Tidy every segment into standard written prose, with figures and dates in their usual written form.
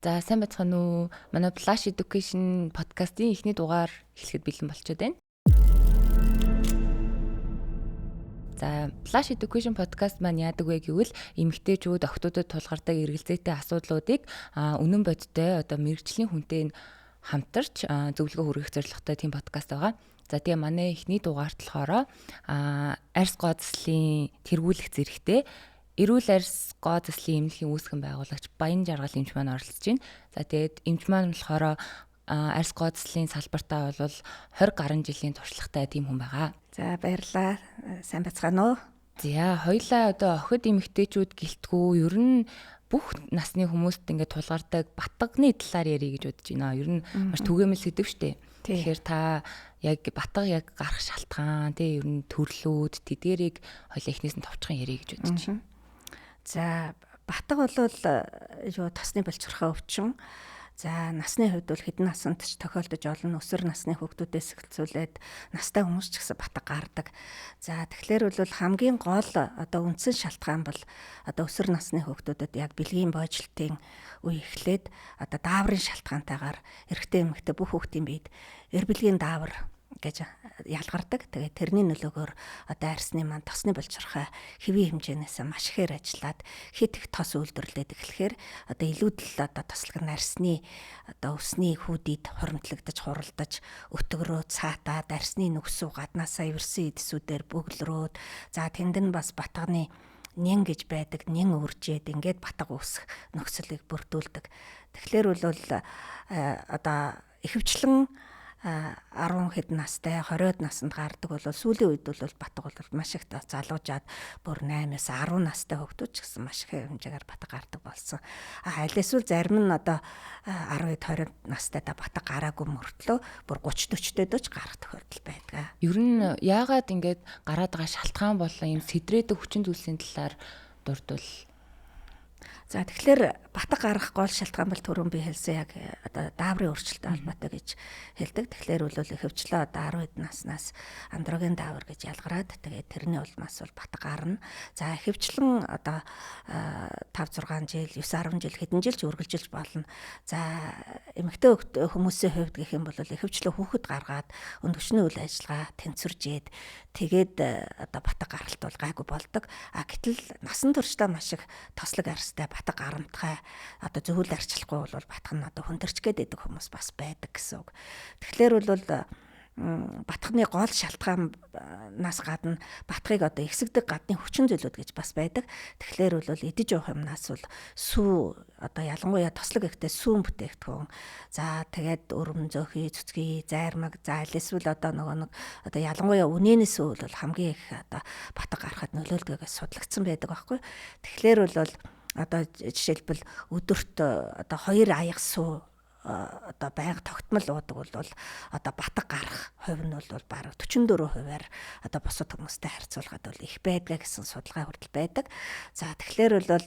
За сайн байцгаана уу? Манай Flash Education подкастын эхний дугаар эхлэхэд бэлэн болчиход байна. За Flash Education podcast маань яадаг вэ гэвэл эмэгтэйчүүд охтуудад тулгардаг эргэлзээтэй асуудлуудыг үнэн бодиттой одоо мэрэгжлийн хүнтэй хамтарч зөвлөгөө хүргэх зорилготой тийм подкаст байгаа. За тэгээ манай эхний дугаарт болохоор арьс гооцлын тэргүүлэх зэрэгтэй эрүүл арьс гоо заслын эмнэлгийн үүсгэн байгуулагч Баян Жаргал эмч маань оролцож байна. За тэгээд эмч маань болохоор арьс гоо заслын салбартаа бол 20 гаруй жилийн туршлагатай тийм хүн байгаа. За баярлалаа. Сайн бацгаана уу? За хоёлаа одоо охид эмэгтэйчүүд гэлтгүү ер нь бүх насны хүмүүст ингээд тулгардаг батганы талаар ярих гэж бодож байна. Ер нь маш түгээмэл сэдв штэ. Тэгэхээр та яг батга яг гарах шалтгаан тий ер нь төрлүүд тэдгэрийг хоёлаа эхнээс нь товчхон ярих гэж бодож байна. За батга бол тосны болчрохоо өвчин. За насны хувьд бол хэдэн наснд ч тохиолдож олон өсвөр насны хүүхдүүдээс эхэлцүүлээд настай хүмүүс ч гэсэн батга гардаг. За тэгэхээр бол хамгийн гол одоо үндсэн шалтгаан бол одоо өсвөр насны хүүхдүүдэд яг бэлгийн боожлтын үе эхлээд одоо дааврын шалтгаантайгаар эрэгтэй эмэгтэй бүх хүүхдийн биед эр бэлгийн даавар гэж ялгардаг. Тэгээд тэрний нөлөөгөөр одоо арьсны маань тосны болчрохоо хэвийн хэмжээнээс маш ихээр ажиллаад хит их тос үйлдвэрлээд эхлэхээр одоо илүүдл одоо тослог нь арьсны одоо өсний хүүдийд хуримтлагдаж хуралдаж өтгөрөө цаатаад арьсны нүгсүү гаднаасаа ивэрсэн эдсүүдээр бөглөрөөд за тэнд нь бас батганы нэн гэж байдаг нэн үржээд ингээд батга үүсэх нөхцөлийг бүрдүүлдэг. Тэгэхээр бол одоо ихэвчлэн 10 хэд настай 20-од наснд гардаг бол сүүлийн үед бол батга бол маш их залуужаад бүр 8-аас 10 настай хүүхдүүд ч гэсэн маш их хэмжээгээр батга гардаг болсон. Аль эсвэл зарим нь одоо 10-20 настай да батга гараагүй мөртлөө бүр 30-40 дэд ч гарах тохиолдол байдаг. Ер нь яагаад ингэж гараад байгаа шалтгаан болон энэ сэтрээдэг хүчин зүйлсийн талаар дурдвал. За тэгэхээр батга гарах гол шалтгаан бол түрүүн би хэлсэн яг одоо дааврын өөрчлөлттэй холбоотой гэж хэлдэг. Тэгэхээр бол ихэвчлэн одоо 10 наснаас андроген даавар гэж ялгараад тэгээд тэрний улмаас бол батга гарна. За ихэвчлэн одоо 5-6 жил, 9-10 жил хэдэн жил ч үргэлжилж болно. За эмэгтэй хүмүүсийн хувьд гэх юм бол ихэвчлэн хүүхэд гаргаад өндөгчний үйл ажиллагаа тэнцвэржээд тэгээд одоо батга гаралт бол гайгүй болдог. Гэтэл насан туршдаа маш их тослог арьстай батга гарамтгай одоо зөвхөн арчлахгүй бол батга нь одоо хүндэрч гээд байдаг хүмүүс бас байдаг гэсэн үг. Тэгэхээр бол батганы гол шалтгаанаас гадна батгыг одоо ихсэгдэг гадны хүчин зүйлүүд гэж бас байдаг. Тэгэхээр бол идэж явах юмнаас бол сүү одоо ялангуяа тослог ихтэй сүүн бүтээгдэхүүн. За тэгээд өрөм зөөхий, цэцгий, зайрмаг, за эсвэл одоо нэг одоо ялангуяа үнэнээс бол хамгийн их одоо батга гарахад нөлөөлдөгөөс судлагдсан байдаг байхгүй. Тэгэхээр бол одоо жишээлбэл өдөрт одоо 2 аяга суу одоо байнга тогтмол уудаг бол одоо батга гарах хувь нь бол бараг 44%-аар одоо бусад хүмүүстэй харьцуулахад бол их байдаг гэсэн судалгаа хүртэл байдаг. За тэгэхээр бол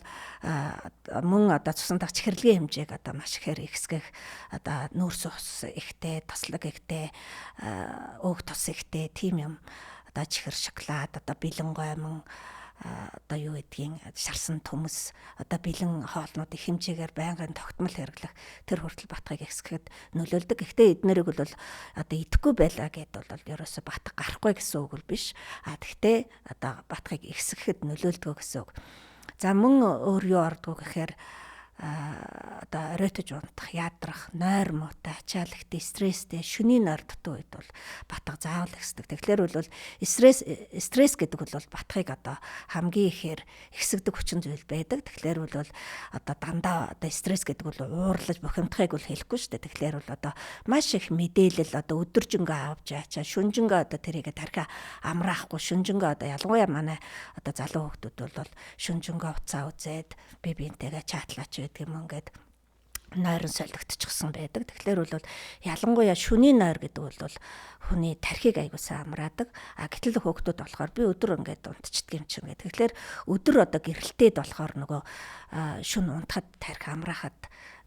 мөн одоо цусан дагч хэрлэгийн хэмжээг одоо маш ихээр ихсгэх одоо нүүрс ус ихтэй, тослог ихтэй, өг тос ихтэй тийм юм одоо чихэр шоколад одоо бэлэн гоймон одоо юу гэдгийг шарсан төмөс одоо бэлэн хоолнууд их хэмжээгээр байнгын тогтмол хэрэглэх тэр хүртэл батгыг ихсгэхэд нөлөөлдөг. Гэхдээ эднэрийг бол одоо идэхгүй байлаа гэдээ бол ерөөсө батг гарахгүй гэсэн үг л биш. Гэхдээ одоо батгыг ихсгэхэд нөлөөлдөг гэсэн үг. За мөн өөр юу ордгоо гэхээр одоо оройтож унтах, ядрах, нойр муутай, ачааллахтай, стресстэй, шөнийн нойр дутуу үед бол батга заавал ихсдэг. Тэгэхээр бол стресс гэдэг бол батгыг одоо хамгийн ихээр ихсэгдэг хүчин зүйл байдаг. Тэгэхээр бол одоо дандаа одоо стресс гэдэг бол уурлаж бухимдахыг бол хэлэхгүй шүү дээ. Тэгэхээр бол одоо маш их мэдээлэл одоо өдөржингөө авч яачаа, шүнжэнгөө одоо тэрийг тархи амраахгүй, шүнжэнгөө одоо ялангуяа манай одоо залуу хүүхдүүд бол шүнжэнгөө уцаа үзээд би биентэйгээ чатлаач гэдэг юм ингээд нойрон солигдчихсан байдаг. Тэгэхээр бол ялангуяа шөнийн нойр гэдэг бол хүний тархийг аягуулсан амраадаг. Гэтэл хүүхдүүд болохоор би өдөр ингээд унтчихдээ юм чинь гэдэг. Тэгэхээр өдөр одоо гэрэлтээд болохоор нөгөө шүн унтахад тархи амраахад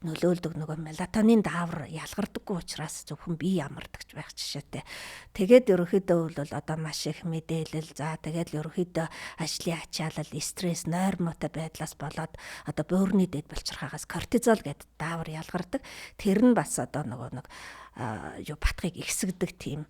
нөлөөлдөг нөгөө мелатонин даавар ялгардаггүй учраас зөвхөн бие ямардагч байх жишээтэй. Тэгээд ерөнхийдөө бол одоо маш их мэдээлэл тэгээд ерөнхийдөө ажлын ачаалал, стресс, нойрмотой байдлаас болоод одоо бөөрийн дэд булчирхаагаас кортизол гэдэг даавар ялгардаг. Тэр нь бас одоо нөгөө батхыг ихсгдэг тийм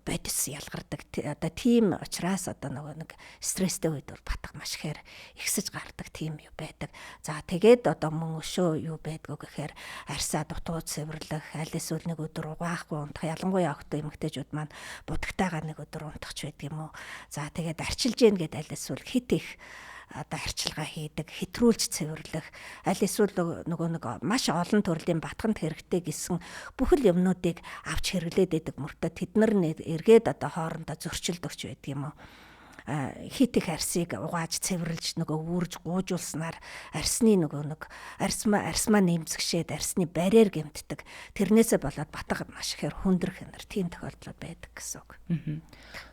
бодис ялгардаг. Одоо тийм учраас одоо нэг стресстэй үед бол батга маш ихээр ихсэж гардаг тийм юу байдаг. За тэгээд одоо мөн өшөө юу байдгүй гэхээр арьсаа дутуу цэвэрлэх, аль эсвэл нэг өдөр угаахгүй унтах, ялангуяа охтой эмэгтэйчүүд маань будагтайгаар нэг өдөр унтахч байдаг юм уу. За тэгээд арчилж гин гэдэг аль эсвэл хит их одоо арчилгаа хийдэг, хэтрүүлж цэвэрлэх, аль эсвэл нөгөө маш олон төрлийн батганд хэрэгтэй гэсэн бүхэл юмнуудыг авч хэрэглээд байдаг мөртөө тэд нар эргээд одоо хоорондоо зөрчилдөгч байдаг юм уу. Хит их арсыг угааж цэвэрлж нөгөө үүрж гуужуулснаар арсны арсмаа нэмзгшээд арсны барьер гэмтдэг. Тэрнээсээ болоод батга маш ихээр хүндрэх тийм тохиолдол байдаг гэсэн үг.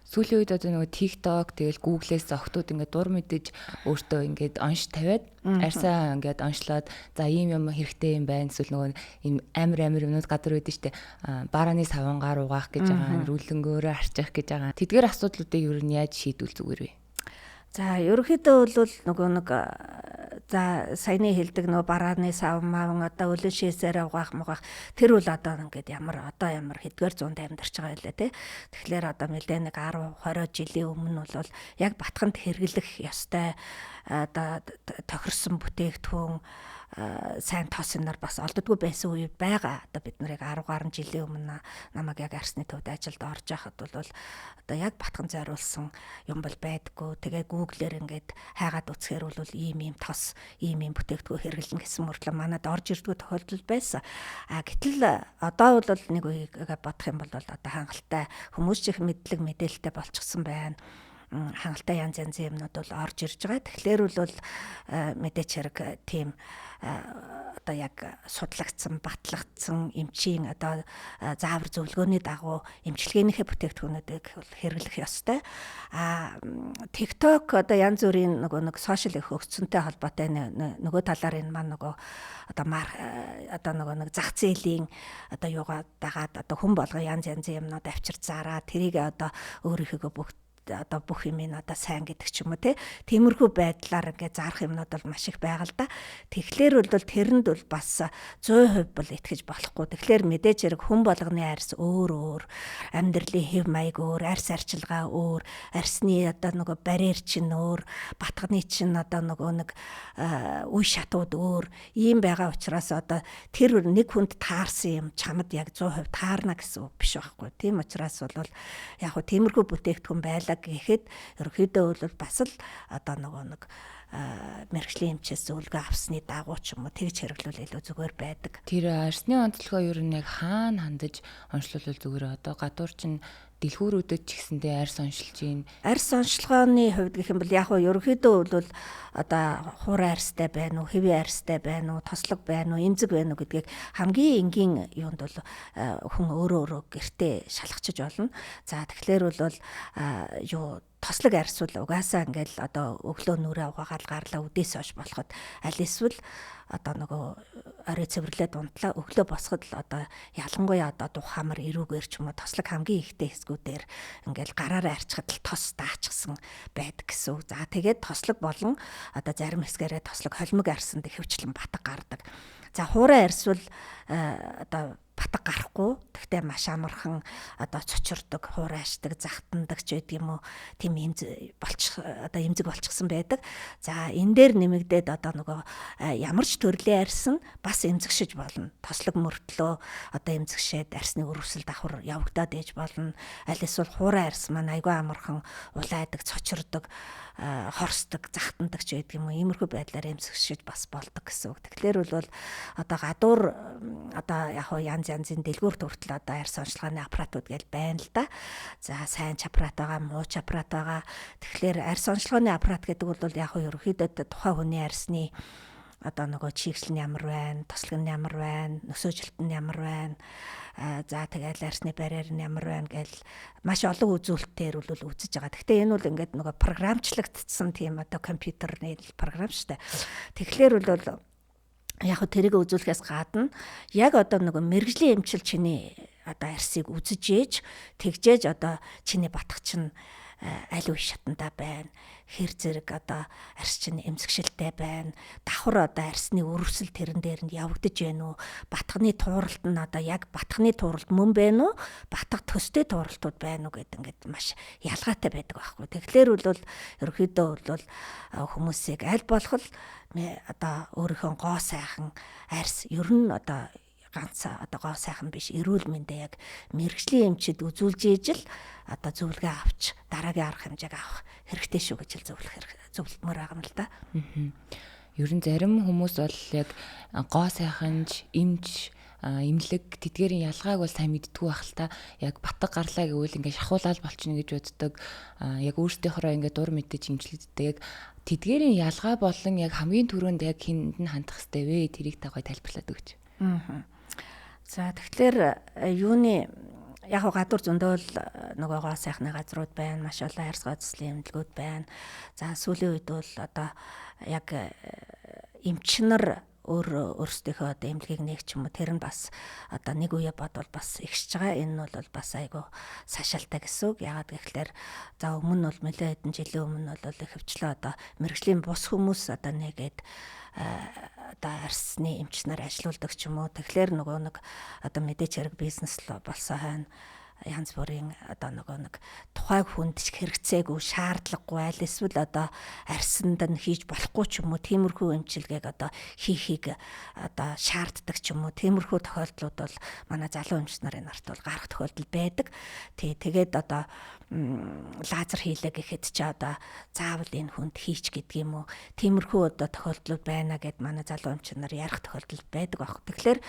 Сүүлийн үед одоо нөгөө TikTok тэгэл Google-ээс октод ингээд дур мэдэж өөртөө ингээд онш тавиад арьсаа ингээд оншлоод за ийм юм хэрэгтэй юм байна эсвэл нөгөө ийм амар юмнууд гадар байдаг штэ барааны савангаар угаах гэж байгаа, рүүлэнгөөрөө арчих гэж байгаа. Тэдгээр асуудлуудыг ер нь яаж шийдвэл зүгээр вэ? За ерөнхийдөө бол за саяны хэлдэг барааны сав маавн одоо өлөн шээсээр угаах мугаах тэр бол одоо ингээд ямар хэдгээр зуунд амьдарч байгаа байлаа тий. Тэгэхээр одоо нэлээ нэг 10-20 жилийн өмнө бол яг батханд хэрэглэх ёстой одоо тохирсон бүтээгдэхүүн сайн тоосоноор бас олддгүй байсан үед байгаа. Одоо бид нарыг 10 гаруй жилийн өмнө намайг яг арсны төвд ажилд орж байхад бол одоо яг батхан зориулсан юм бол байдаггүй. Тэгээ Google-ээр ингээд хайгаад үзэхээр бол ийм тос, ийм бүтээгдэхүүн хэрэглэнэ гэсэн мөртлөө манад орж ирдгүү тохиолдол байсан. Гэтэл одоо бол нэг үеийг бодох юм бол одоо хангалттай хүмүүс чих мэдээлэлтэй болчихсон байна. Хангалттай янз янзын юмнууд бол орж ирж байгаа. Тэгэхээр бол мэдээч хэрэг тийм одоо яг судлагдсан, батлагдсан эмчийн одоо заавар зөвлөгөөний дагуу эмчилгээнийхээ бүтээгдэхүүнүүдийг хэрэглэх ёстой. TikTok одоо янз бүрийн нэг сошиал их хөгжсөнтэй холбоотой нөгөө талаар энэ маань одоо нэг зах зээлийн одоо юугаа дагаад одоо хүн болго янз янзын юмнууд авчир зараа тэрийг одоо өөрийнхөө бүх юм одоо сайн гэдэг ч юм уу тиймэрхүү байдлаар ингээд зарах юмнууд бол маш их байгаа л да. Тэгэхээр бол тэрэнд бол бас 100% бол итгэж болохгүй. Тэгэхээр мэдээж хэрэг хүн болгоны арьс өөр амьдралын хэв маяг өөр, арьс арчилгаа өөр, арьсны одоо барьер чинь өөр, батганы чинь одоо нэг үе шатууд өөр ийм байгаа учраас одоо тэр нэг хүнд таарсан юм чамд яг 100% таарна гэсэн үг биш байхгүй. Тийм учраас бол яг хөө тиймэрхүү бүтээгдэхүүн байлаа гэхэд ерөнхийдөө бол бас л одоо нэг мэргэжлийн эмчээс зөвлөгөө авсны дагуу ч юм уу тэгж хэрэглүүл илүү зүгээр байдаг. Тэр арсны онцлогоо ер нь яг хаана хандаж онцлуулвал зүгээр одоо гадуур чинь дэлгүүрүүдэд ч гэсэндээ арьс оншилж гин. Арьс онцлогооны хувьд гэх юм бол яг хөө ерөнхийдөө бол одоо хуур арьстай байна уу, хэвийн арьстай байна уу, тослог байна уу, эмзэг байна уу гэдгийг хамгийн энгийн юунд бол хүн өөрөө гэртээ шалгачиж болно. За тэгэхээр бол тослог арьс бол угаасаа ингээл одоо өглөө нүрээ угаагаад гарлаа үдээс хойш болоход аль эсвэл одоо орой цэвэрлээд унтлаа өглөө босоход л одоо ялангуяа одоо дух хамар эрүүгээр ч юм уу тослог хамгийн ихтэй хэсгүүдээр ингээл гараараа арчхад л тос даачсан байдаг гэсэн үг. За тэгээд тослог болон одоо зарим хэсгээрээ тослог холимог арьсанд ихэвчлэн батг гардаг. За хуурай арьс бол одоо батг гарахгүй. Тэгтээ маш амархан одоо цочирдог, хуурайшдаг, захтандаг ч байдаг юм уу. Тийм эмзэг болчихсон байдаг. За энэ дээр нэмэгдээд одоо ямар ч төрлийн арьс нь бас эмзэгшиж болно. Тослог мөртлөө одоо эмзэгшээд арьсны өрөвсөл давхар явагдаад ээж болно. Аль эсвэл хуурай арьс маань айгүй амархан улайдаг, цочирдог, хорсдог, захтандаг ч байдаг юм уу. Иймэрхүү байдлаар эмзэгшиж бас болдог гэсэн үг. Тэгэхээр бол одоо гадуур одоо яг янзын дэлгүүрт хүртэл одоо арьс онцлогооны аппаратууд гэж байна л да. За сайн ч аппарат байгаа, муу ч аппарат байгаа. Тэгэхээр арьс онцлогооны аппарат гэдэг бол яг ерөнхийдөө тухайн хүний арьсны одоо чигсэл нь ямар байна, тослог нь ямар байна, нөсөөжилт нь ямар байна. За тэгэл арьсны барьер нь ямар байна гэл маш олон үзүүлэлтээр бол үзэж байгаа. Гэхдээ энэ бол ингээд програмчлагдсан тийм одоо компьютерны програм шүү дээ. Тэгэхээр бол яг тэрийг үзүүлэхээс гадна яг одоо нөгөө мэрэгжлийн эмчил чиний одоо арьсыг үзэж ээж тэгжээж одоо чиний батгах чинь аль үе шатандаа байна, хэр зэрэг одоо арьс чинь эмзэгшилтэй байна, давхар одоо арьсны өрөвсөл тэрэн дээр нь явагдаж байна уу, батганы тууралт нь одоо яг батганы тууралт мөн байна уу, батгах төстэй тууралтууд байна уу гэдэг ингээд маш ялгаатай байдаг байхгүй. Тэгэхээр бол ерөөхдөө бол хүмүүсийг аль болох одоо өөрийнхөө гоо сайхан арьс ер нь одоо ганц одоо гоо сайхан биш, эрүүл мэндэ яг мэрэгжлийн эмчид үзүүлж ижил одоо зөвлөгөө авч дараагийн арга хэмжээг авах хэрэгтэй шүү гэж зөвлөмөр байгаа юм л да. Ер нь зарим хүмүүс бол яг гоо сайханж, эмч, эмнэлэг тэдгээрийн ялгааг бол сайн мэддэггүй байх л та. Яг батг гарлаа гэвэл ингээд шахуулаад болчихно гэж боддог. Яг өөрсдийнхөө ингээд дур мэдэж эмчлэгддэг. Яг тэдгээрийн ялгаа болон яг хамгийн түрүүнд яг хинд нь хандах хэрэгтэй вэ? Тэрийг та гоё тайлбарлаад өгч. За тэгэхээр юуны яг гадуур зөндөө л нөгөө гоо сайхны газрууд байна, маш олон арьс гоцлын эмнэлгүүд байна. За сүүлийн үед бол одоо яг эмчнэр өөрсдийнхөө одоо эмнэлгийг нээх ч юм уу тэр нь бас одоо нэг үе бодвол бас ихсэж байгаа. Энэ нь бол бас айгүй сашаалтай гэсэн үг. Яагаад гэвэл за өмнө нь бол нэлээд хэдэн жилийн өмнө бол ихэвчлэн одоо мэрэгжлийн бус хүмүүс одоо нэгээд одоо арьсны эмчнэр ажиллаулдаг ч юм уу. Тэгэхээр нөгөө нэг одоо мэдээч хэрэг бизнес л болсон хойно янз бүрийн одоо нөгөө нэг тухайн хүнд хэрэгцээгүй, шаардлагагүй аль эсвэл одоо арьсанд нь хийж болохгүй ч юм уу тиймэрхүү эмчилгээг одоо хийхийг одоо шаарддаг ч юм уу тиймэрхүү тохиолдлууд бол манай залуу эмч нарын нарт бол гарах тохиолдол байдаг. Тэгээд одоо лазер хийлээ гэхэд ч одоо заавал энэ хүнд хийч гэдэг юм уу тиймэрхүү одоо тохиолдлууд байна гэд манай залуу эмч нар ярих тохиолдол байдаг баг. Тэгэхээр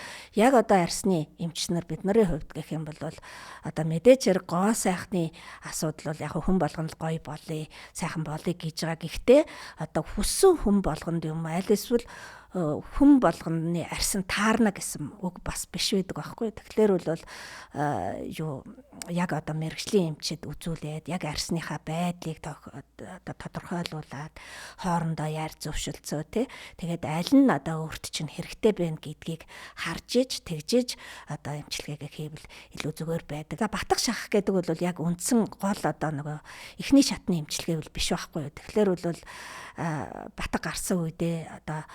яг одоо арьсны эмч нар бидний хувьд гэх юм бол одоо мэдээч хэрэг гоо сайхны асуудал бол яг хүн болгоно л гоё болъё, сайхан болъё гэж байгаа. Гэхдээ одоо хүссэн хүн болгонд юм аль эсвэл хүн болгоны арьсан таарна гэсэн үг бас биш байдаг байхгүй. Тэгэхээр бол юу яг одоо мэрэгжлийн эмчид үзүүлээд яг арьсныхаа байдлыг одоо тодорхойлуулад хоорондоо яар зөвшөлдсөө тий. Тэгээд аль нь одоо өөрт чинь хэрэгтэй байна гэдгийг харж иж тэгжиж одоо эмчилгээгээ хийвэл илүү зүгээр байдаг. За батг шахах гэдэг бол яг үндсэн гол одоо нөгөө эхний шатны эмчилгээ бол биш байхгүй. Тэгэхээр бол батг гарсан үедээ одоо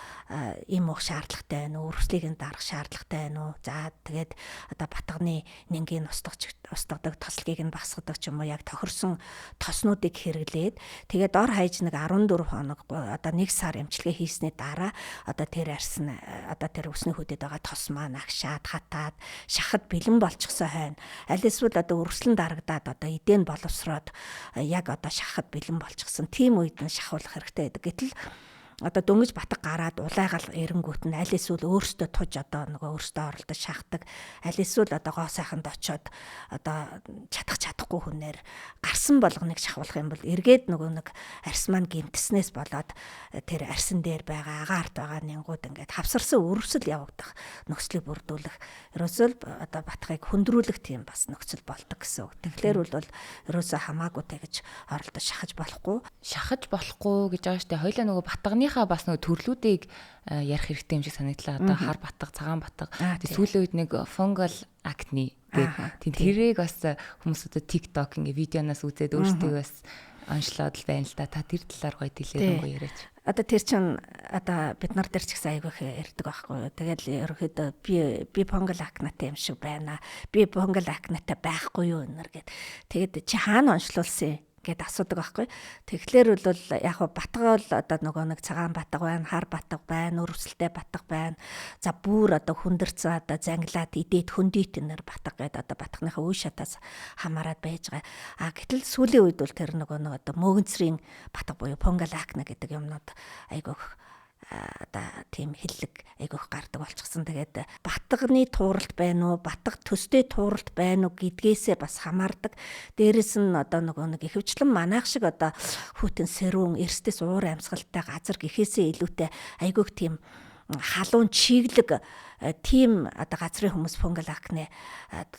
им уух шаардлагатай байна уу, өрөвслийг нь дарах шаардлагатай байна уу. За тэгээд одоо батганы нингийн устгадаг, тослогийг нь багсгадаг ч юм уу яг тохирсон тоснуудыг хэрэглээд тэгээд ор хаяж нэг 14 хоног одоо 1 сар эмчилгээ хийсний дараа одоо тэр арьс нь одоо тэр өсний хөдөд байгаа тос маань агшаад хатаад шахад бэлэн болчихсон хойно аль эсвэл одоо өрөвслөн дарагдаад одоо эдэн боловсроод яг одоо шахад бэлэн болчихсон тийм үед нь шахуулах хэрэгтэй байдаг. Гэтэл одоо дөнгөж батг гараад улайгаал эренгүүт нь аль эсвэл өөртөө туж одоо нөгөө өөртөө оролдож шахдаг аль эсвэл одоо гоо сайханд очиод одоо чадахгүй хүнээр гарсан болгоныг шахуулах юм бол эргээд нөгөө нэг арьс маань гэмтснээс болоод тэр арьсан дээр байгаа агаарт байгаа нянгууд ингээд хавсарсан өрөвсөл явагдах нөхцөлийг бүрдүүлэх ерөөсөө одоо батгыг хөндрүүлэх тийм бас нөхцөл болдог гэсэн үг. Тэгэхээр бол ерөөсөө хамаагүйтэй гэж оролдож шахаж болохгүй гэж байгаа штэ хоёлаа нөгөө батгныхаа бас нөгөө төрлүүдийг ярих хэрэгтэй юм шиг санагдлаа. Одоо хар батг, цагаан батг. Сүүлийн үед нэг fungal acne гэдэг. Тэрийг бас хүмүүс одоо TikTok ингээ видеоноос үзээд өөрсдөө бас онцлоод л байна л да. Та тэр талаар гоё дэлгэрэн гоё яриач. Одоо тэр чин одоо бид нар дээр ч гэсэн айгүйх ярьдаг байхгүй юу. Тэгэл ерөөхдөө би fungal acne-тай юм шиг байна. Би fungal acne-тай байхгүй юу энэр гэд. Тэгэд чи хаана онцлуулсан гэд асуудаг байхгүй. Тэгэхээр бол яг батгал одоо нөгөө нэг цагаан батг байна, хар батг байна, өрөвсөлтэй батг байна. За бүр одоо хүндэрцэн одоо занглаад идээд хөндийтнэр батг гэдэг одоо батгныхаа үе шатаас хамаарат байж байгаа. Гэтэл сүүлийн үед бол тэр нөгөө нэг одоо мөөгөнцрийн батг буюу fungal acne гэдэг юмнууд айгүйх одоо тийм хиллэг айгүйх гардаг болчихсон. Тэгээд батганы тууралт байна уу, батг төстэй тууралт байна уу гэдгээсээ бас хамаардаг. Дээрэс нь одоо нөгөө нэг ихэвчлэн манайх шиг одоо хүйтэн сэрүүн эрсдэс уур амьсгалтай газар гэхээсээ илүүтэй айгүйх тийм халуун чиглэг тийм одоо газрын хүмүүс фунгал акне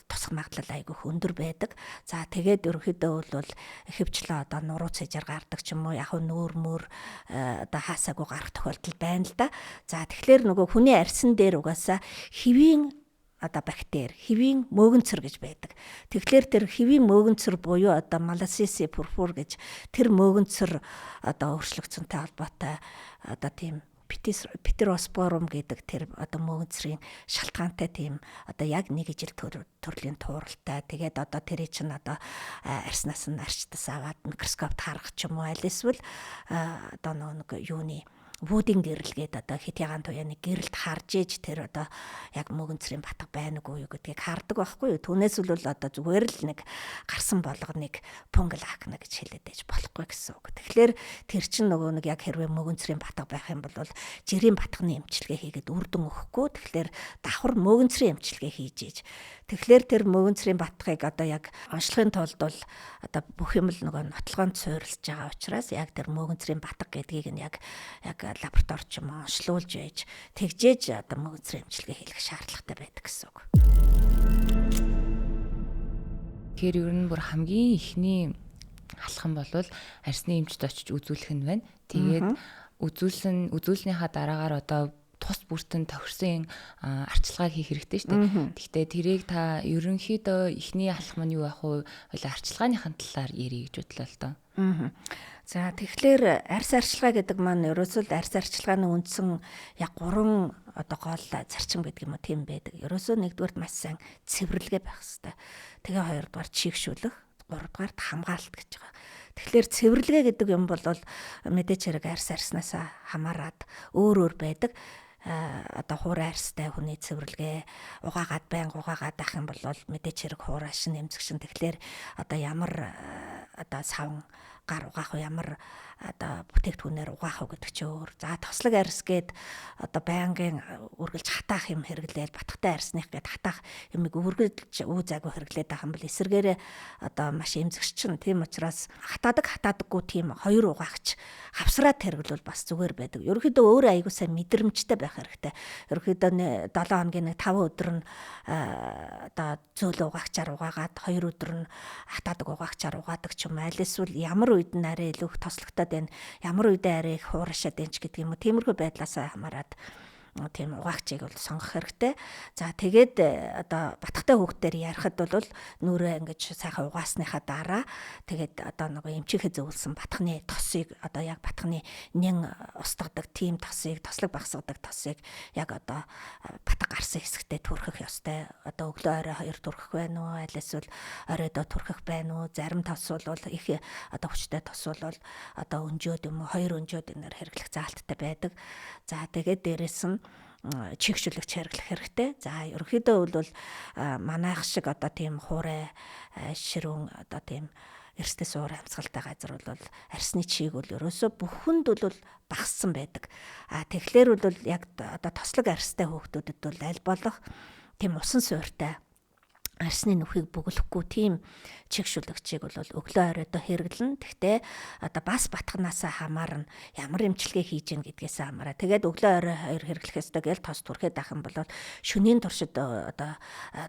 тусах магадлал айгүй өндөр байдаг. За тэгээд ерөнхийдөө бол ихэвчлэн одоо нуруу цэжээр гардаг ч юм уу, яг нүүр мөр одоо хаасаагүй гарах тохиолдол байна л да. За тэгэхээр нөгөө хүний арьсан дээр угаасаа хэвийн одоо бактери, хэвийн мөөгөнцөр гэж байдаг. Тэгэхээр тэр хэвийн мөөгөнцөр буюу одоо маласиси пурпур гэж тэр мөөгөнцөр одоо өөрчлөгдсөнтэй холбоотой одоо тийм петероспорум гэдэг тэр одоо мөөгөнцрийн шалтгаантай тийм одоо яг нэг ижил төрлийн тууралтай. Тэгээд одоо тэрий чинь одоо арьснаас нь арчтас аваад микроскопт харах ч юм уу, аль эсвэл одоо нэг юуны вүүдийн гэрэл гээд одоо хитягаан туяаны гэрэлд харж ээж тэр одоо яг мөөгөнцрийн батга байна уу юу гэдгийг хардаг байхгүй юу. Түүнээс бол одоо зүгээр л нэг гарсан болгоныг фунгал акне гэж хэлээд байж болохгүй гэсэн үг. Тэгэхээр тэр чинь нөгөө нэг яг хэрвээ мөөгөнцрийн батга байх юм бол жирийн батганы эмчилгээ хийгээд үрдэн өгөхгүй. Тэгэхээр давхар мөөгөнцрийн эмчилгээ хийж ээж. Тэгэхээр тэр мөөгөнцрийн батгыг одоо яг онцлохын тулд бол одоо бүх юм л нөгөө нотлогоонд суурилж байгаа учраас яг тэр мөөгөнцрийн батга гэдгийг нь яг лаборатори ч юм онцлуулж байж тэгжээж одоо мөөгөнцрийн эмчилгээ хийх шаардлагатай байдаг гэсэн үг. Тэгэхээр ер нь бүр хамгийн ихний алхам бол арьсны эмчд очиж үзүүлэх нь байна. Тэгээд үзүүлснийхаа дараагаар одоо тус бүртэн тохирсон арчилгааг хийх хэрэгтэй шүү дээ. Гэхдээ тэрийг та ерөнхийдөө ихний алхам нь юу байх вэ? Арчилгааныхаа талаар ярих гэж бодлоо л доо. За тэгэхээр арьс арчилгаа гэдэг маань ерөөсөө арьс арчилгааны үндсэн яг 3 одоо гол зарчим гэдэг юм уу тийм байдаг. Ерөөсөө нэгдүгээрт маш сайн цэвэрлэгээ байх хэрэгтэй. Тэгээ хоёрдугаар чигшүүлэх, гуравдугаарт хамгаалалт гэж байгаа. Тэгэхээр цэвэрлэгээ гэдэг юм бол мэдээч хэрэг арьснаас хамаарат өөр байдаг. Одоо хуурай арьстай хүний цэвэрлэгээ угаагаад байх юм бол мэдээч хэрэг хуурай шин эмзэгшин. Тэгэхээр одоо ямар одоо савн гар угаах уу, ямар одоо бүтээгдэхүүнээр угаах уу гэдэг чинь өөр. За тослог арьс гээд одоо байнгын үргэлж хатаах юм хэрэглээл батхтай арьсных гээд хатаах юмыг үргэлж үе зайгүй хэрэглээд байгаа юм бол эсэргээрээ одоо маш эмзэгч чинь. Тийм учраас хатаадаггүй тийм хоёр угаагч хавсраад хэрэглүүл бас зүгээр байдаг. Ерөнхийдөө өөрөө аягүй сайн мэдрэмжтэй байх хэрэгтэй. Ерөнхийдөө 7 хоногийн 5 өдөр нь одоо зөөлөө угаагчаар угаагаад 2 өдөр нь хатаадаг угаагчаар угаадаг ч юм. Аль эсвэл ямар үед нь арай илүү их тослогтой байна, ямар үедээ арай их хуурашаад байна ч гэдэг юм уу. Тиймэрхүү байдлаас хамаарат тийм угаагчийг бол сонгох хэрэгтэй. За тэгээд одоо батхтай хүүхдээр ярихад бол нүрээ ингэж сайхан угаасныхаа дараа тэгээд одоо нөгөө эмчийнхээ зөвлөсөн батхны тосыг одоо яг батхны нэн устгадаг тийм тосыг, тослог багсгадаг тосыг яг одоо батга гарсан хэсэгтээ түрхэх ёстой. Одоо өглөө орой 2 түрхэх байна уу, аль эсвэл оройдоо түрхэх байна уу? Зарим тос бол их одоо хүчтэй тос бол одоо өнжөөд юм уу 2 өнжөөд энээр хэрэглэх заалттай байдаг. За тэгээд дээрэс нь чигшүүлэгч хэрэглэх хэрэгтэй. За ерөнхийдөө бол манайх шиг одоо тийм хуурай ширүүн одоо тийм эрсдэл суур амьсгалтай газар бол арьсны чийг бол ерөөсөө бүхэнд бол багассан байдаг. Тэгэхээр бол яг одоо тослог арьстай хүүхдүүдэд бол аль болох тийм усан суурьтай арьсны нүхийг бөглөхгүй тийм чигшүүлэгчийг бол өглөө оройдоо хэрэглэн. Гэхдээ одоо бас батганаасаа хамаарна ямар эмчилгээ хийж гин гэдгээс хамаараа. Тэгээд өглөө орой 2 хэрэглэх ёстой гэж тос түрхээд байх юм бол шөнийн туршид одоо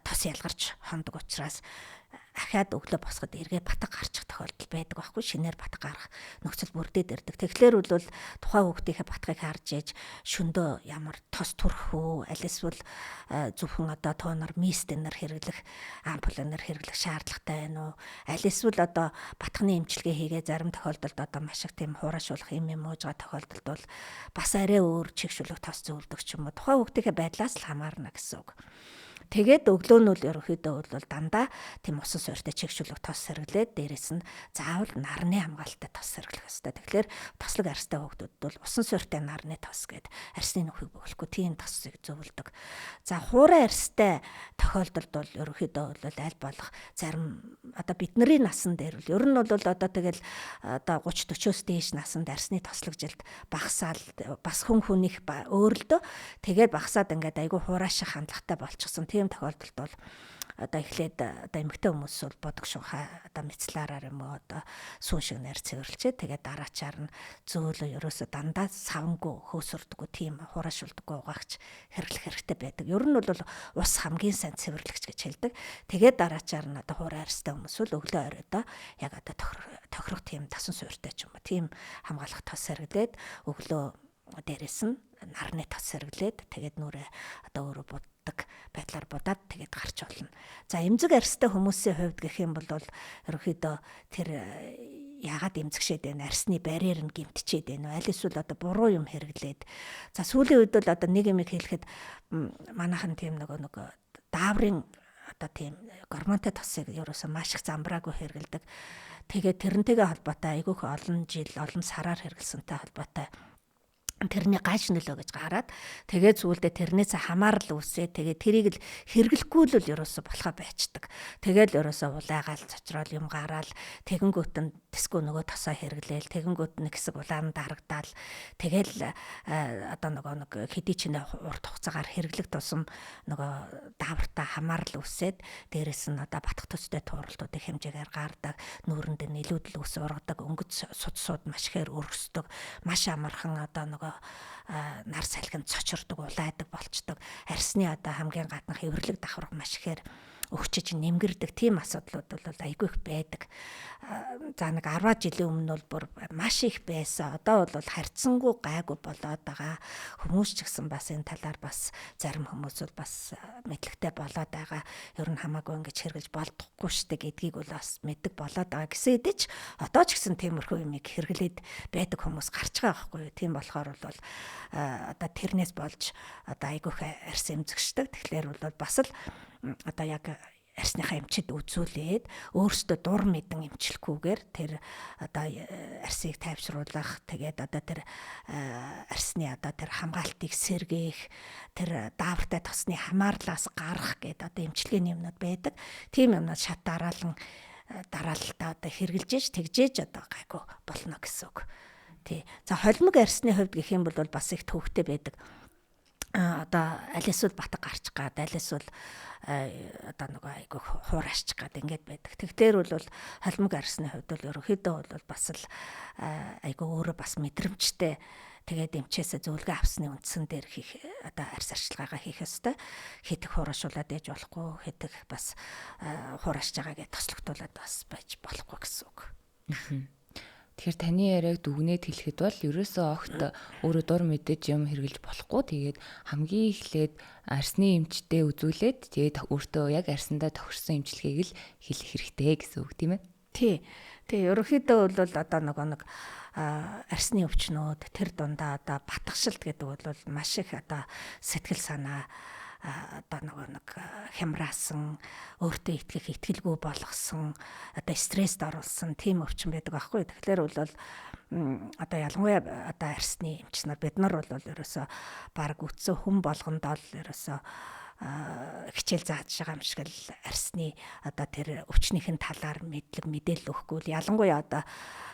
тос ялгарч хондог учраас ахаад өглөө босоход эргээ батга гарчих тохиолдол байдаг байхгүй. Шинээр батга гарах нөхцөл бүрдээд ирдэг. Тэгэхээр бол тухайн хүүхдийнхээ батгыг харж ээж шөндөө ямар тос түрхэх үү, аль эсвэл зөвхөн одоо тоонор мистенэр хэрэглэх, ампулынэр хэрэглэх шаардлагатай байна уу? Аль эсвэл одоо батганы эмчилгээ хийгээ зарим тохиолдолд одоо маш их тийм хуурайшуулах юм ууж байгаа тохиолдолд бол бас арай өөр чигшүүлэх тос зөвлөдөг ч юм уу. Тухайн хүүхдийнхээ байдлаас л хамаарна гэсэн үг. Тэгээд өглөө нь ерөнхийдөө бол дандаа тийм усан суурьтай чигшүүлэх тос хэрэглээд дээрэс нь заавал нарны хамгаалалттай тос хэрэглэх ёстой. Тэгэхээр тослог арьстай хүүхдүүд бол усан суурьтай нарны тос гээд арьсны нүхийг бөглөхгүй тийм тосыг зөвлөдөг. За хуурай арьстай тохиолдолд бол ерөнхийдөө бол аль болох зарим одоо бидний насан дээр бол ер нь бол одоо тэгэл одоо 30-40-оос дээш насанд арьсны тослогжилт багасаал бас хүнийх өөрлөдөө тэгээд багасаад ингээд айгүй хуурайших хандлагатай болчихсон. Тийм тохиолдолд бол одоо эхлээд одоо эмэгтэй хүмүүс бол бодог шунхаа одоо мэцлаараар юм уу одоо сүүн шиг нэр цэвэрлчээ. Тэгээд дараачаар нь зөөлөө ерөөсө дандаа савнгүй хөөсөрдөггүй тийм хураашулдаггүй угаагч хэрэглэх хэрэгтэй байдаг. Ер нь бол ус хамгийн сайн цэвэрлэгч гэж хэлдэг. Тэгээд дараачаар нь одоо хураа арьстай хүмүүс бол өглөө оройдоо яг одоо тохирох тийм тасан суурьтай ч юм уу тийм хамгаалах тос сэргэлээд өглөө дээрэс нь нарны тос сэргэлээд тэгээд нүрээ одоо өөрөө буддаг байдлаар будаад тэгээд гарч болно. За эмзэг арьстай хүмүүсийн хувьд гэх юм бол ерөнхийдөө тэр яагаад эмзэгшээд байна? Арсны барьер нь гэмтчихэд байна. Аль эсвэл одоо буруу юм хэрэглээд. За сүүлийн үед бол одоо нэг юм хэлэхэд манайхан тийм нэг дааврын одоо тийм гормонтой тосыг ерөөсөө маш их замбраагүй хэрэгэлдэг. Тэгээд тэрнтэйгээ холбоотой айгүйх олон жил олон сараар хэрэгэлсэнтэй холбоотой тэрний гаж нөлөө гэж гараад тэгээд зүйлдээ тэрнээс хамаарал үүсээ тэгээд тэрийг л хэрэглэхгүй л ерөөсө болохоо байцдаг. Тэгээд ерөөсө улайгаал цочрол юм гараал тэгэнгүүт нь тэсгүй нөгөө тосоо хэрэглээл тэгэнгүүт нэг хэсэг улаан дарагдаал тэгэл одоо нэг хэдий ч урт хугацаагаар хэрэглэх тусам нөгөө даавартаа хамаарал үүсээд дээрэс нь одоо батх төстэй тууралтуудын хэмжээгээр гардаг, нүүрэнд нь илүүдл ус ургадаг, өнгөц судсууд маш ихээр өргөсдөг, маш амархан одоо нөгөө нар салхинд цочирдог, улайдаг болчдөг. Арсны одоо хамгийн гаднах эвэрлэг давхарга маш ихээр өгчөж нэмгэрдэг тийм асуудлууд бол айгүй их байдаг. За нэг 10 жилийн өмнө бол бүр маш их байсан. Одоо бол харьцангуй гайгүй болоод байгаа. Хүмүүс ч гэсэн бас энэ талаар бас зарим хүмүүс бол бас мэдлэгтэй болоод байгаа. Ер нь хамаагүй ингэж хэрэгж болдохгүй штэ гэдгийг бол бас мэддэг болоод байгаа. Гэсэн хэдий ч одоо ч гэсэн тиймэрхүү юмыг хэрэглээд байдаг хүмүүс гарч байгаа байхгүй юу? Тийм болохоор бол одоо тэрнээс болж одоо айгүй их арьс эмзэгшдэг. Тэгэхээр бол бас л одоо яг арсныхаа эмчид үзүүлээд өөрсдөө дур мэдэн эмчлэхгүйгээр тэр одоо арсыг тайвшруулах тэгээд одоо тэр арсны одоо тэр хамгаалтыг сэргээх тэр даавартай тосны хамаарлаас гарах гэдэг одоо эмчилгээний юмнууд байдаг. Тийм юмнууд шат дараалтаа одоо хэрглэж тэгжээж одоо гайгүй болно гэсэн үг. Тий. За холимог арсны хувьд гэх юм бол бас их төвхтэй байдаг. Одоо аль эсвэл батг гарч гад, аль эсвэл одоо нөгөө айгүй хуурашч гад ингээд байдаг. Тэгэхээр бол холимог арсны хувьд бол ерөнхийдөө бол бас л айгүй өөрөө бас мэдрэмжтэй тэгээд эмчээсээ зөвлөгөө авсны үндсэн дээр хийх одоо арьс арчилгаагаа хийх ёстой. Хэтг хуурашуулаад ээж болохгүй, хэтг бас хуурашж байгаагээ тослогдуулаад бас байж болохгүй гэсэн үг. Тэгэхээр таны яриаг дүгнээд хэлэхэд бол ерөөсөө огт өөрөө дур мэдээж юм хэрглэж болохгүй. Тэгээд хамгийн эхлээд арсны эмчтэй үзүүлээд тэгээд өөртөө яг арсандаа тохирсон эмчилгээг л хийх хэрэгтэй гэсэн үг тийм ээ? Тий. Тэгээ ерөнхийдөө бол одоо нэг арсны өвчнүүд тэр дундаа одоо батгшилт гэдэг бол маш их одоо сэтгэл санаа одоо нэг хямраасан, өөртөө итгэх итгэлгүй болгосон, одоо стресст оруулсан тийм өвчин байдаг байхгүй. Тэгэхээр бол одоо ялангуяа одоо арсны эмч нар бид нар бол ерөөсө баг үтсэн хүн болгонд бол ерөөсө хичээл зааж байгаа юм шиг л арсны одоо тэр өвчнийхэн талаар мэдээлэл өгөхгүй л ялангуяа одоо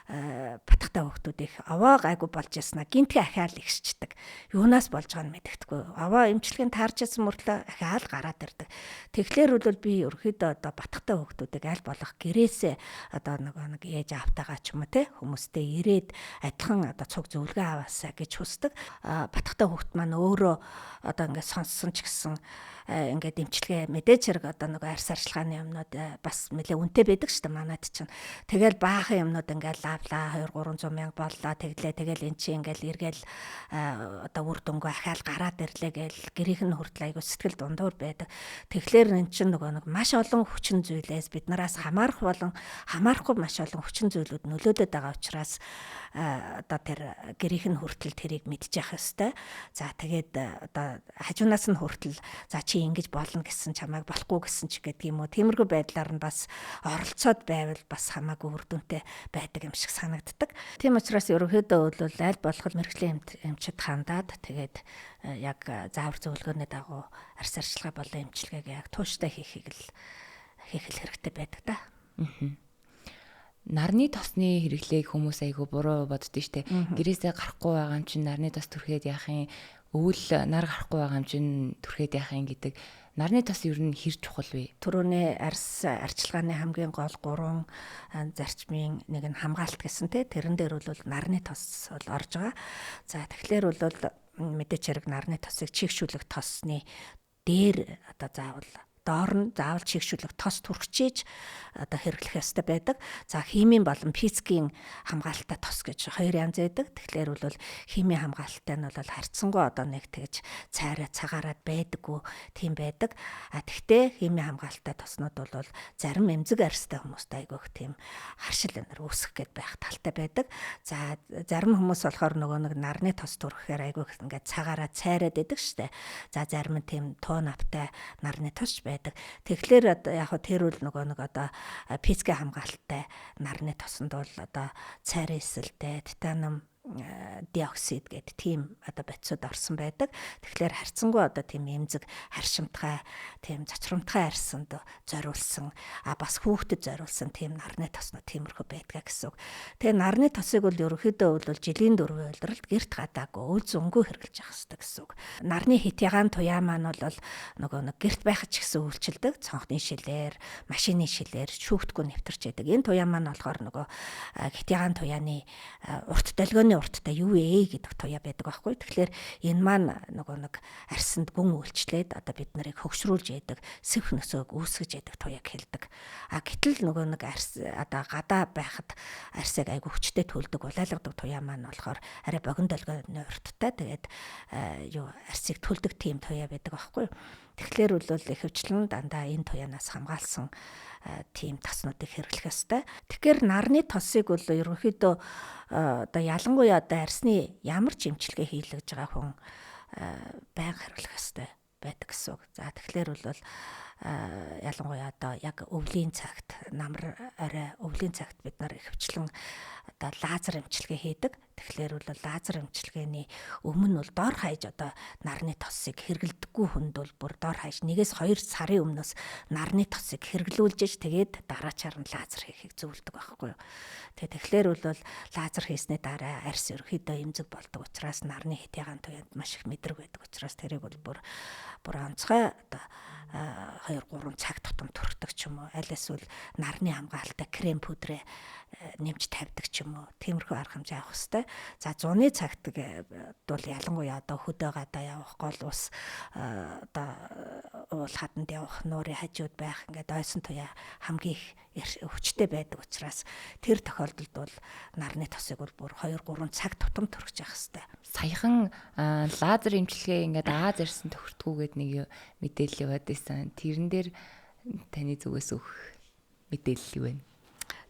батхтай хүүхдүүд их аваа гайгүй болж яснаа гинтгэ ахаал ихсчдэг. Юунаас болж байгааг нь мэддэхгүй. Аваа эмчилгээнд таарч ясан мөртлөө ахаал гараад ирдэг. Тэгэхээр бол би ерөөхдөө одоо батхтай хүүхдүүдийг аль болох гэрээсээ одоо нэг ээж аавтайгаа ч юм уу те хүмүүстэй ирээд адилхан одоо цуг зөвлөгөө аваасаа гэж хүсдэг. Батхтай хүүхд маань өөрөө одоо ингээд сонссон ч гэсэн ингээд эмчилгээ мэдээж хэрэг одоо нэг арьс арчилгааны юмнууд бас нэлээ үнэтэй байдаг шүү дээ манайд чинь. Тэгэл баахан юмнууд ингээд лавлаа 2-300 мянга боллоо тэгэл эн чинь ингээд эргээл одоо үр дүнгүй ахаал гараад ирлээ гээл гэрийнх нь хүртэл айгу сэтгэл дундуур байдаг. Тэгэхээр эн чинь нэг маш олон хүчин зүйлээс бид нараас хамаарахгүй маш олон хүчин зүйлүүд нөлөөдөд байгаа учраас одоо тэр гэрийнх нь хүртэл тэрийг мэдчих хэвээр. За тэгээд одоо хажуунаас нь хүртэл за чи ингэж болно гэсэн чамайг болохгүй гэсэн ч гэдэг юм уу. Тиймэрхүү байдлаар нь бас оролцоод байвал бас хамаагүй үр дүнтэй байдаг юм шиг санагддаг. Тийм учраас ерөнхийдөө бол аль болох мэрэгжлийн эмчид хандаад тэгээд яг заавар зөвлөгөөний дагуу арьс арчилгаа болон эмчилгээг яг тууштай хийх хэрэгтэй байдаг да. Нарны тосны хэрэглээг хүмүүс айгүй буруу боддөө штэ. Гэрээсээ гарахгүй байгаа юм чинь нарны тос түрхээд яах юм? өвөл нар гарахгүй байгаа юм чинь түрхээд яхаа гэдэг нарны тос ер нь хэр чухал вэ? Төрөний арчилгааны хамгийн гол 3 зарчмын нэг нь хамгаалалт гэсэн те тэрэн дээр бол нарны тос бол орж байгаа. За тэгэхээр бол мэдээч хэрэг нарны тосыг чигшүүлэх тосны дээр одоо заавал доор нь заавал чигшүүлэх тос түрхчээж одоо хэрэглэх ёстой байдаг. За химийн болон физикийн хамгаалалттай тос гэж 2 янз байдаг. Тэгэхээр бол химийн хамгаалалттай нь бол харьцангуй одоо нэг тэгж цайраа цагаараад байдаггүй тийм байдаг. Тэгтээ химийн хамгаалалттай тоснууд бол зарим эмзэг арьстай хүмүүстэй айгүйх тийм харшил өнөр үүсэх гээд байх талтай байдаг. За зарим хүмүүс болохоор нөгөө нэг нарны тос түрхэхээр айгүйх ингээд цагаараа цайраад байдаг штэ. За зарим нь тийм туу навтай нарны тос тэгэхээр яг тэр үл нөгөө нэг одоо физикийн хамгаалалттай нарны тосонд бол одоо цайрын эсэлтэй титаниум диоксид гэдэг тийм одоо бодисууд орсон байдаг. Тэгэхээр харьцангуй одоо тийм эмзэг харшимтгай тийм зочромтгай арьсанд зориулсан бас хүүхдэд зориулсан тийм нарны тоснууд тиймэрхүү байдгаа гэсэн үг. Тэгээ нарны тосыг бол ерөнхийдөө бол жилийн 4 улиралд гэрт гадаагүй үл зөнгөө хэрэглэж явах хэрэгтэй гэсэн үг. Нарны хитягаан туяа маань бол нөгөө нэг гэрт байхад ч гэсэн үйлчилдэг. Цонхны шилээр, машины шилээр шүүхтгүй нэвтэрч байдаг. Энэ туяа маань болохоор нөгөө хитягаан туяаны урт долгионы урттай юу вэ гэдэг туяа байдаг байхгүй. Тэгэхээр энэ маань нөгөө нэг арьсанд гүн үйлчлээд одоо бид нарыг хөгшрүүлж яадаг, сэвх нөсөөг үүсгэж яадаг туяаг хэлдэг. Гэтэл нөгөө нэг арьс одоо гадаа байхад арьсыг айгүй хүчтэй төлдөг, улайлгадаг туяа маань болохоор арай богино долгионы урттай тэгээд арьсыг төлдөг тийм туяа байдаг байхгүй. Тэгэхээр бол ихэвчлэн дандаа энэ туяанаас хамгаалсан тийм таснуудыг хэрэглэх ёстой. Тэгэхээр нарны тосыг бол ерөнхийдөө одоо ялангуяа одоо арьсны ямар ч эмчилгээ хийлгэж байгаа хүн байнга хэрэглэх ёстой байдаг гэсэн үг. За тэгэхээр бол ялангуяа одоо яг өвлийн цагт намар арай өвлийн цагт бид нар ихэвчлэн одоо лазер эмчилгээ хийдэг. Тэгэхээр бол лазер эмчилгээний өмнө бол дор хаяж одоо нарны тосыг хэрэглэдэггүй хүнд бол бүр дор хаяж 1-2 сарын өмнөөс нарны тосыг хэрэглүүлж тэгээд дараачаар нь лазер хийхийг зөвлөдөг байхгүй юу. Тэгэхээр бол лазер хийсний дараа арьс ерөөхдөө эмзэг болдог учраас нарны хитягаан туяанд маш их мэдрэг байдаг учраас тэрийг бол бүр онцгой одоо 2-3 цаг тутам түрхдэг ч юм уу. Аль эсвэл нарны хамгаалалттай крем пудрээ нэмж тавьдаг ч юм уу. Тиймэрхүү арга хэмжээ авах хэрэгтэй. За зуны цагт бол ялангуяа одоо хөдөө гадаа явах, гол ус одоо уул хаданд явах, нуурын хажууд байх ингээд ойсон туяа хамгийн их хүчтэй байдаг учраас тэр тохиолдолд бол нарны тосыг бол бүр 2-3 цаг тутам түрхэж явах хэрэгтэй. Саяхан лазер эмчилгээ ингээд Аз ирсэн тохирдгүйгээд нэг мэдээлэл яваад байсан. Тэрэн дээр таны зүгээс өгөх мэдээлэл юу вэ?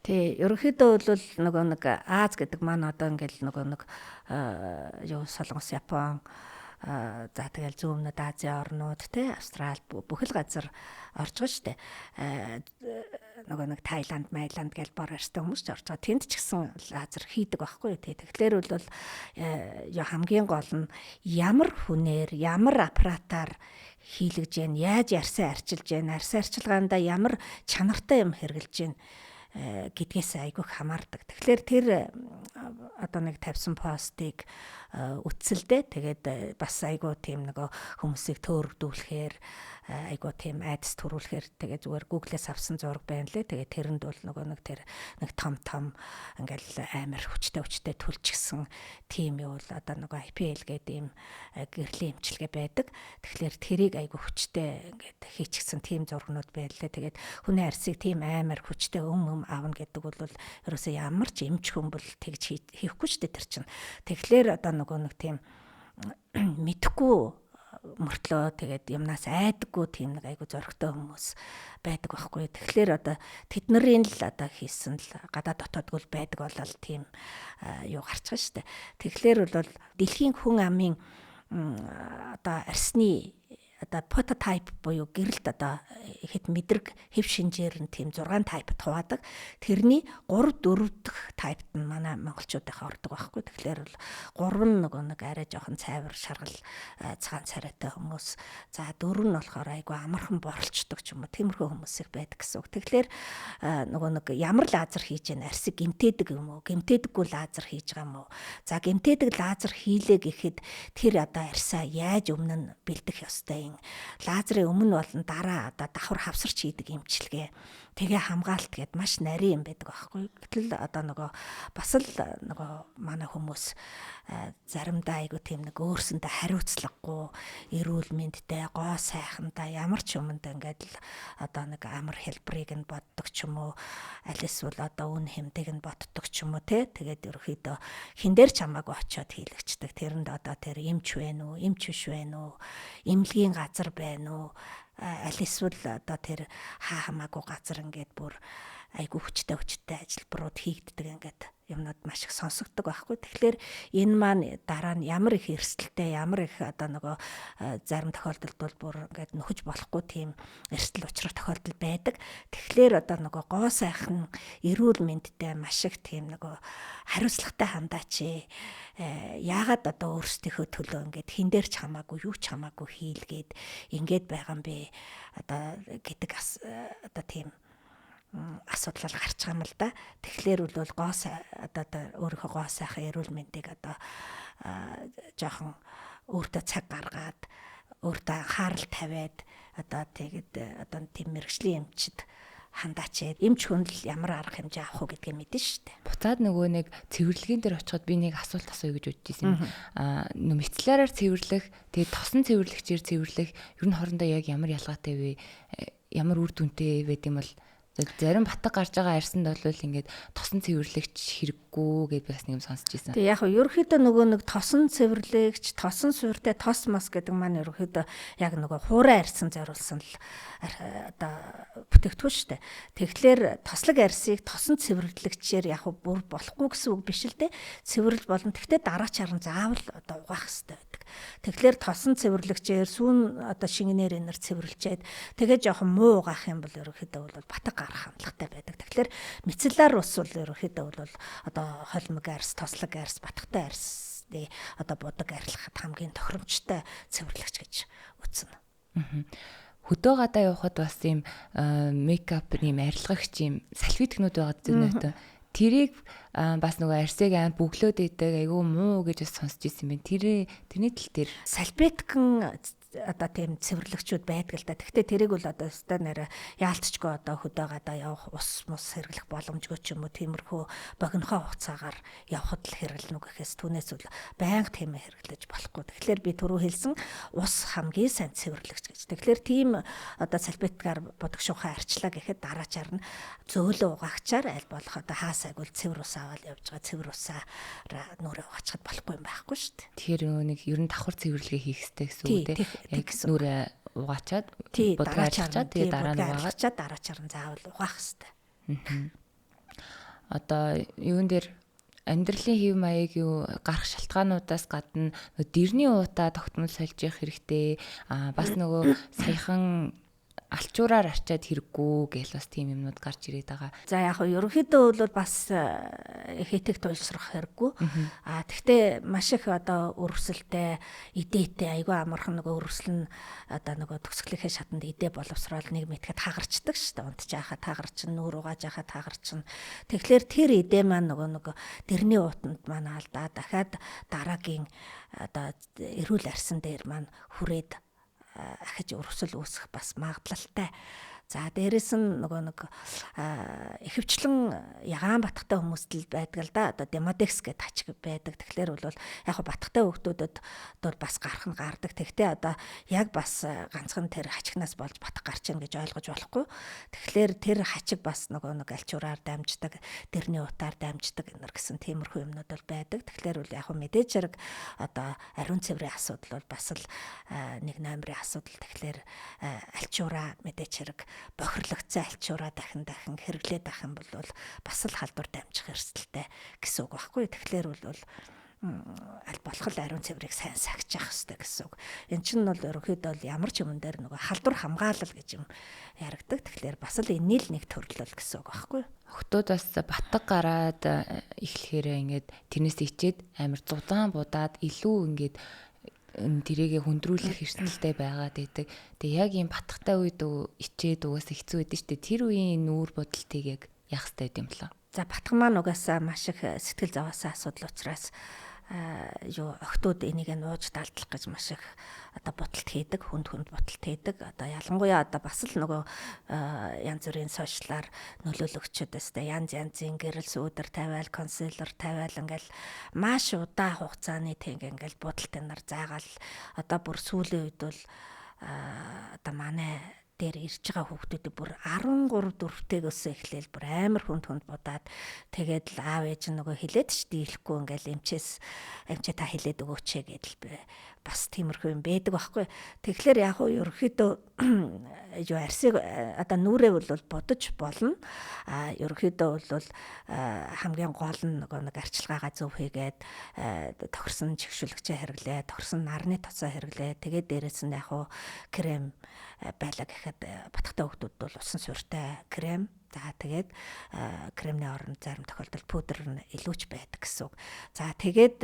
Тий, ерөнхийдөө бол нөгөө нэг Аз гэдэг маань одоо ингээл нөгөө нэг Солонгос, Япон, за тэгэл зүүн өмнөд Азийн орнууд тий, Австрали бүхэл газар орж байгаа шүү дээ. Нөгөө нэг Таиланд, Майланд гэл бор арьстай хүмүүс ч орж байгаа. Тэнд ч гэсэн лазер хийдэг байхгүй тий. Тэгэхээр бол хамгийн гол нь ямар хүнээр, ямар аппаратаар хийлгэж гэн, яаж арьсаа арчилж гэн, арьс арчилгаанда ямар чанартай юм хэрэгжилж гэн гэдгээс айгүйх хамаардаг. Тэгэхээр тэр одоо нэг тавьсан постыг үтсэлдээ тэгээд бас айгүй тийм нөгөө хүмүүсийг төөрөгдүүлэхээр айгүй тийм айдас төрүүлэхээр тэгээд зүгээр Google-ээс авсан зураг байна лээ. Тэгээд тэрэнд бол нөгөө нэг тэр нэг том ингээл амар хүчтэй түлчгсэн тийм юу л одоо нөгөө IPL гэдэг ийм гэрлийн эмчилгээ байдаг. Тэгэхээр тэрийг айгүй хүчтэй ингээд хийчихсэн тийм зургнууд байна лээ. Тэгээд хүний арьсыг тийм амар хүчтэй аавна гэдэг бол ерөөсөө ямар ч эмч хүн бол тэгж хийхгүй ч тэр чинь. Тэгэхээр одоо нөгөө нэг тийм мэдхгүй мөртлөө тэгээд юмнаас айдаггүй тийм нэг айгу зөрөгтэй хүмүүс байдаг байхгүй. Тэгэхээр одоо тэднэрийн л одоо хийсэн л гадаа дотоодгүй байдаг болол тийм юу гарч байгаа шүү дээ. Тэгэхээр бол дэлхийн хүн амын одоо арьсны одоо прототип буюу гэрэлт одоо хэд мэдрэг хэв шинжээр нь тийм 6 тайпд хуваадаг. Тэрний 3 4 дахь тайпд нь манай монголчуудынхаа ордог байхгүй. Тэгэхээр бол 3 нэг арай жоохон цайвар шаргал цагаан царайтай хүмүүс. За 4 нь болохоор айгүй амархан боролцдог ч юм уу. Тиймэрхүү хүмүүс их байдаг гэсэн үг. Тэгэхээр нэг ямар лазер хийж яана арсыг гэмтээдэг юм уу? Гэмтээдэггүй лазер хийж байгаа юм уу? За гэмтээдэг лазер хийлээ гэхэд тэр одоо арьсаа яаж өмнө нь бэлдэх ёстой юм. Лазерын өмнө болон дараа одоо давхар хавсарч хийдэг эмчилгээ. Тэгээ хамгаалт гэд маш нарийн юм байдаг байхгүй. Гэтэл одоо бас л манай хүмүүс заримдаа айгу тийм нэг өөрсөндөө хариуцлагагүй, эрүүл мэндтэй, гоо сайхантай ямар ч юмд ингээд л одоо нэг амар хэлбэрийг нь боддог ч юм уу, аль эсвэл одоо үн хэмдэг нь боддог ч юм уу те. Тэгээд ерөөхдөө хин дээр ч хамаагүй очиод хийлэгчдэг. Тэрэнд одоо тэр эмч байна уу, эмч биш байна уу, эмнэлгийн газар байна уу, аль эсвэл одоо тэр хамаагүй газар ингээд бүр айгу хүчтэй ажилбарууд хийгддэг ингээд юмнууд маш их сонсогддог байхгүй. Тэгэхээр энэ маань дараа нь ямар их эрсдэлтэй, ямар их одоо зарим тохиолдолд бол бүр ингээд нөхөж болохгүй тийм эрсдэл учрах тохиолдол байдаг. Тэгэхээр одоо гоо сайхан эрүүл мэндтэй маш их тийм хариуцлагатай хандаач. Яагаад одоо өөрсдийнхөө төлөө ингээд хин дээр ч хамаагүй юу ч хамаагүй хийлгээд ингээд байгаа юм бэ? Одоо гэдэг одоо тийм асуудал гарч байгаа юм л да. Тэгэхээр бол одоо өөрийнхөө гоо сайхан эрүүл мэндийг одоо жоохон өөртөө цаг гаргаад өөртөө анхаарал тавиад одоо тэгээд одоо тийм мэрэгжлийн эмчид хандаач. Эмч хүн л ямар арга хэмжээ авах уу гэдгийг мэднэ шүү дээ. Буцаад нэг цэвэрлэгийн дээр очиход би нэг асуулт асууя гэж бодож байсан. Мэтлээрээр цэвэрлэх, тэгээд тосон цэвэрлэгчээр цэвэрлэх ер нь хоорондоо яг ямар ялгаатай вэ? Ямар үр дүнтэй вэ гэм бол зарим батг гарч байгаа арьсанд бол ингээд тосон цэвэрлэгч хэрэггүй гэдээ бас нэг юм сонсч байсан. Тэгээ яг ерөөхдөө нэг тосон цэвэрлэгч, тосон суурьтай тос мас гэдэг маань ерөөхдөө яг хуурай арьсан зориулсан л одоо бүтээгдэхүүн шүү дээ. Тэгэхээр тослог арьсыг тосон цэвэрлэгчээр яг бүр болохгүй гэсэн үг биш л дээ. Цэвэрлэл болно. Тэгтээ дараачаар нь заавал одоо угаах хэрэгтэй байдаг. Тэгэхээр тосон цэвэрлэгчээр сүүн одоо шингэнээр энэр цэвэрлчээд тэгээ жоохон муу угаах юм бол ерөөхдөө бол батг гарах хандлагатай байдаг. Тэгэхээр мицеллар ус бол ерөөхдөө бол одоо холимог арьс, тослог арьс, батгтай арьс одоо будаг арилгахад хамгийн тохиромжтой цэвэрлэгч гэж үзнэ. Хөдөө гадаа явахад бас ийм мейкап ийм арилгагч ийм салфеткнүүд байгаа зүгнэт. Тэрийг бас арьсыг амар бөглөөд идэг айгүй муу гэж сонсч ирсэн юм. Тэрний тал дээр салфеткн одоо тийм цэвэрлэгчүүд байдаг л да. Гэхдээ тэрийг бол одоо өстой нэрэ яалтчгүй одоо хөдөө гадаа явах ус мус хэрэглэх боломжгүй ч юм уу тиймэрхүү богинохоо хугацаагаар явхад л хэрэглэнэ гэхээс түүнээс бол байнга тийм хэрэглэж болохгүй. Тэгэхээр би түрүү хэлсэн ус хамгийн сайн цэвэрлэгч гэж. Тэгэхээр тийм одоо салфеткаар бодогшуухан арчлаа гэхэд дараачаар нь зөөлөө угаагчаар аль болох одоо хаасайг бол цэвэр ус аваад явж байгаа цэвэр усаараа нүрээ угаачхад болохгүй юм байхгүй шүү дээ. Тэгэхээр нэг ер нь давхар цэвэрлэгээ хийх хэрэгтэй гэсэн үг тийм. Яг нүрээ угаачаад дараачаад тэгээ дараа нь угаагачаад дараачаар нь заавал угаах хэрэгтэй. Одоо юун дээр амьдралын хэв маяг юу гарах шалтгаануудаас гадна дэрний уута тогтмол сольж явах хэрэгтэй. Бас саяхан алчуураар арчаад хэрэггүй гэл бас тийм юмнууд гарч ирээд байгаа. За яг нь ерөнхийдөө бол бас хэтэг туйлшрах хэрэггүй. Тэгтээ маш их одоо өрөвсөлтэй, идээтэй айгүй амархан өрөвсөл нь одоо төгсгөлийнхээ шатанд идээ боловсрол нэг мэтгэд хагарчдаг шүү дээ. Унтж яхаа таагарчин, нүүр угааж яхаа таагарчин. Тэгэхээр тэр идээ маань дэрний уутанд маань алдаа дахиад дараагийн одоо эрүүл арьсан дээр маань хүрээд ахиж өрөвсөл үүсэх бас магадлалтай. За дээрэс нь ихэвчлэн ягаан батгтай хүмүүст л байдаг л да. Одоо демодекс гэдэг хачиг байдаг. Тэгэхээр бол яг батгтай хүүхдүүдэд бол бас гарах нь гардаг. Тэгтээ одоо яг бас ганцхан тэр хачигнаас болж батг гарч ийн гэж ойлгож болохгүй. Тэгэхээр тэр хачиг бас альчуураар дамждаг, дэрний утаар дамждаг гэсэн тиймэрхүү юмнууд бол байдаг. Тэгэхээр бол яг мэдээж хэрэг одоо ариун цэврийн асуудал бол бас л нэг номерын асуудал. Тэгэхээр альчуураа мэдээж хэрэг бохирлогцсон альчуураа дахин хэрэглээд байх юм бол бас л халдвар дамжих эрсдэлтэй гэсэн үг байхгүй. Тэгэхээр бол аль болох ариун цэврийг сайн сахиж явах хэрэгтэй гэсэн үг. Эн чинь бол ерөнхийдөө бол ямар ч юм дээр нөгөө халдвар хамгаалал гэж юм яригдаг. Тэгэхээр бас л энэний л нэг төрлөл гэсэн үг байхгүй юу? Охтууд бас батг гараад эхлэхээр ингээд тэрнээс ичээд амар зудаан будаад илүү ингээд тэрийгэ хүндрүүлэх эрсдэлтэй байгаад байдаг. Тэгээ яг ийм батгтай үед ичээд угаасаа хэцүү байдаг шүү дээ. Тэр үеийн нүүр бодолтыг яг яах хэрэгтэй юм лээ. За батг маань угаасаа маш их сэтгэл зовоосоо асуудал учраас охтууд энийг нууж далдлах гэж маш их бодолт хийдэг, хүнд бодолт хийдэг. Ялангуяа бас л нөгөө янз бүрийн сошиалар нөлөөлөгчдөөс янзын гэрэл сүүдэр тавиал, консилер тавиал ингээл маш удаан хугацааны ингээл бодолтын нар заагаал бүр сүүлийн үед бол манай дээр ирж байгаа хүүхдүүд бүр 13 4-тэйг өсөө эхлээл бүр амар хүнд будаад тэгээд л аав ээж нөгөө хилээд ч дийлэхгүй ингээл эмчээ та хилээд өгөөч гэдэл бас тиймэрхүү юм байдаг байхгүй. Тэгэхээр яг уу ерөөхдөө арсыг нүрээ бол бодож болно. Ерөөхдөө бол хамгийн гол нь нөгөө нэг арчилгаагаа зөв хийгээд тохирсон чигшүүлэгчээ хэрэглээ, тохирсон нарны тоцоо хэрэглээ. Тэгээд дээрэс нь яг уу крем байлаа гэхэд батгтай хүүхдүүд бол усан суурьтай крем. За тэгээд кремний оронд зарим тохиолдолд пудр нь илүүч байдаг гэсэн үг. За тэгээд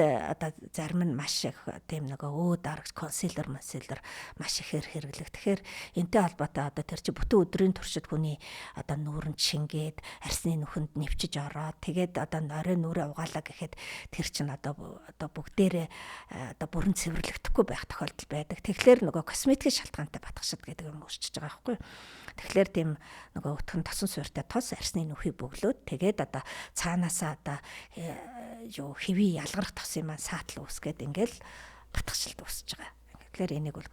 зарим нь маш их тийм нөгөө дарагч консилер маш ихээр хэрэглэх. Тэгэхээр энтэй холбоотой тэр чи бүтэн өдрийн туршид хүний нүүрэнд шингээд арсны нүхэнд нэвчиж ороод тэгээд орой нүрээ угаалаа гэхэд тэр чин бүгдээрээ бүрэн цэвэрлэгдэхгүй байх тохиолдол байдаг. Тэгэхээр нөгөө косметикийн шалтгаантай батгшид гэдэг юм үүсчихэж байгаа байхгүй. Тэгэхээр тийм нөгөө өтгөн тосон суурьтай тос арсны нүхий бөглөөд тэгээд цаанаасаа хэвий ялгарх тосын маань саатал үүсгээд ингээл батгшилт үүсэж байгаа. Тэгэхээр энийг бол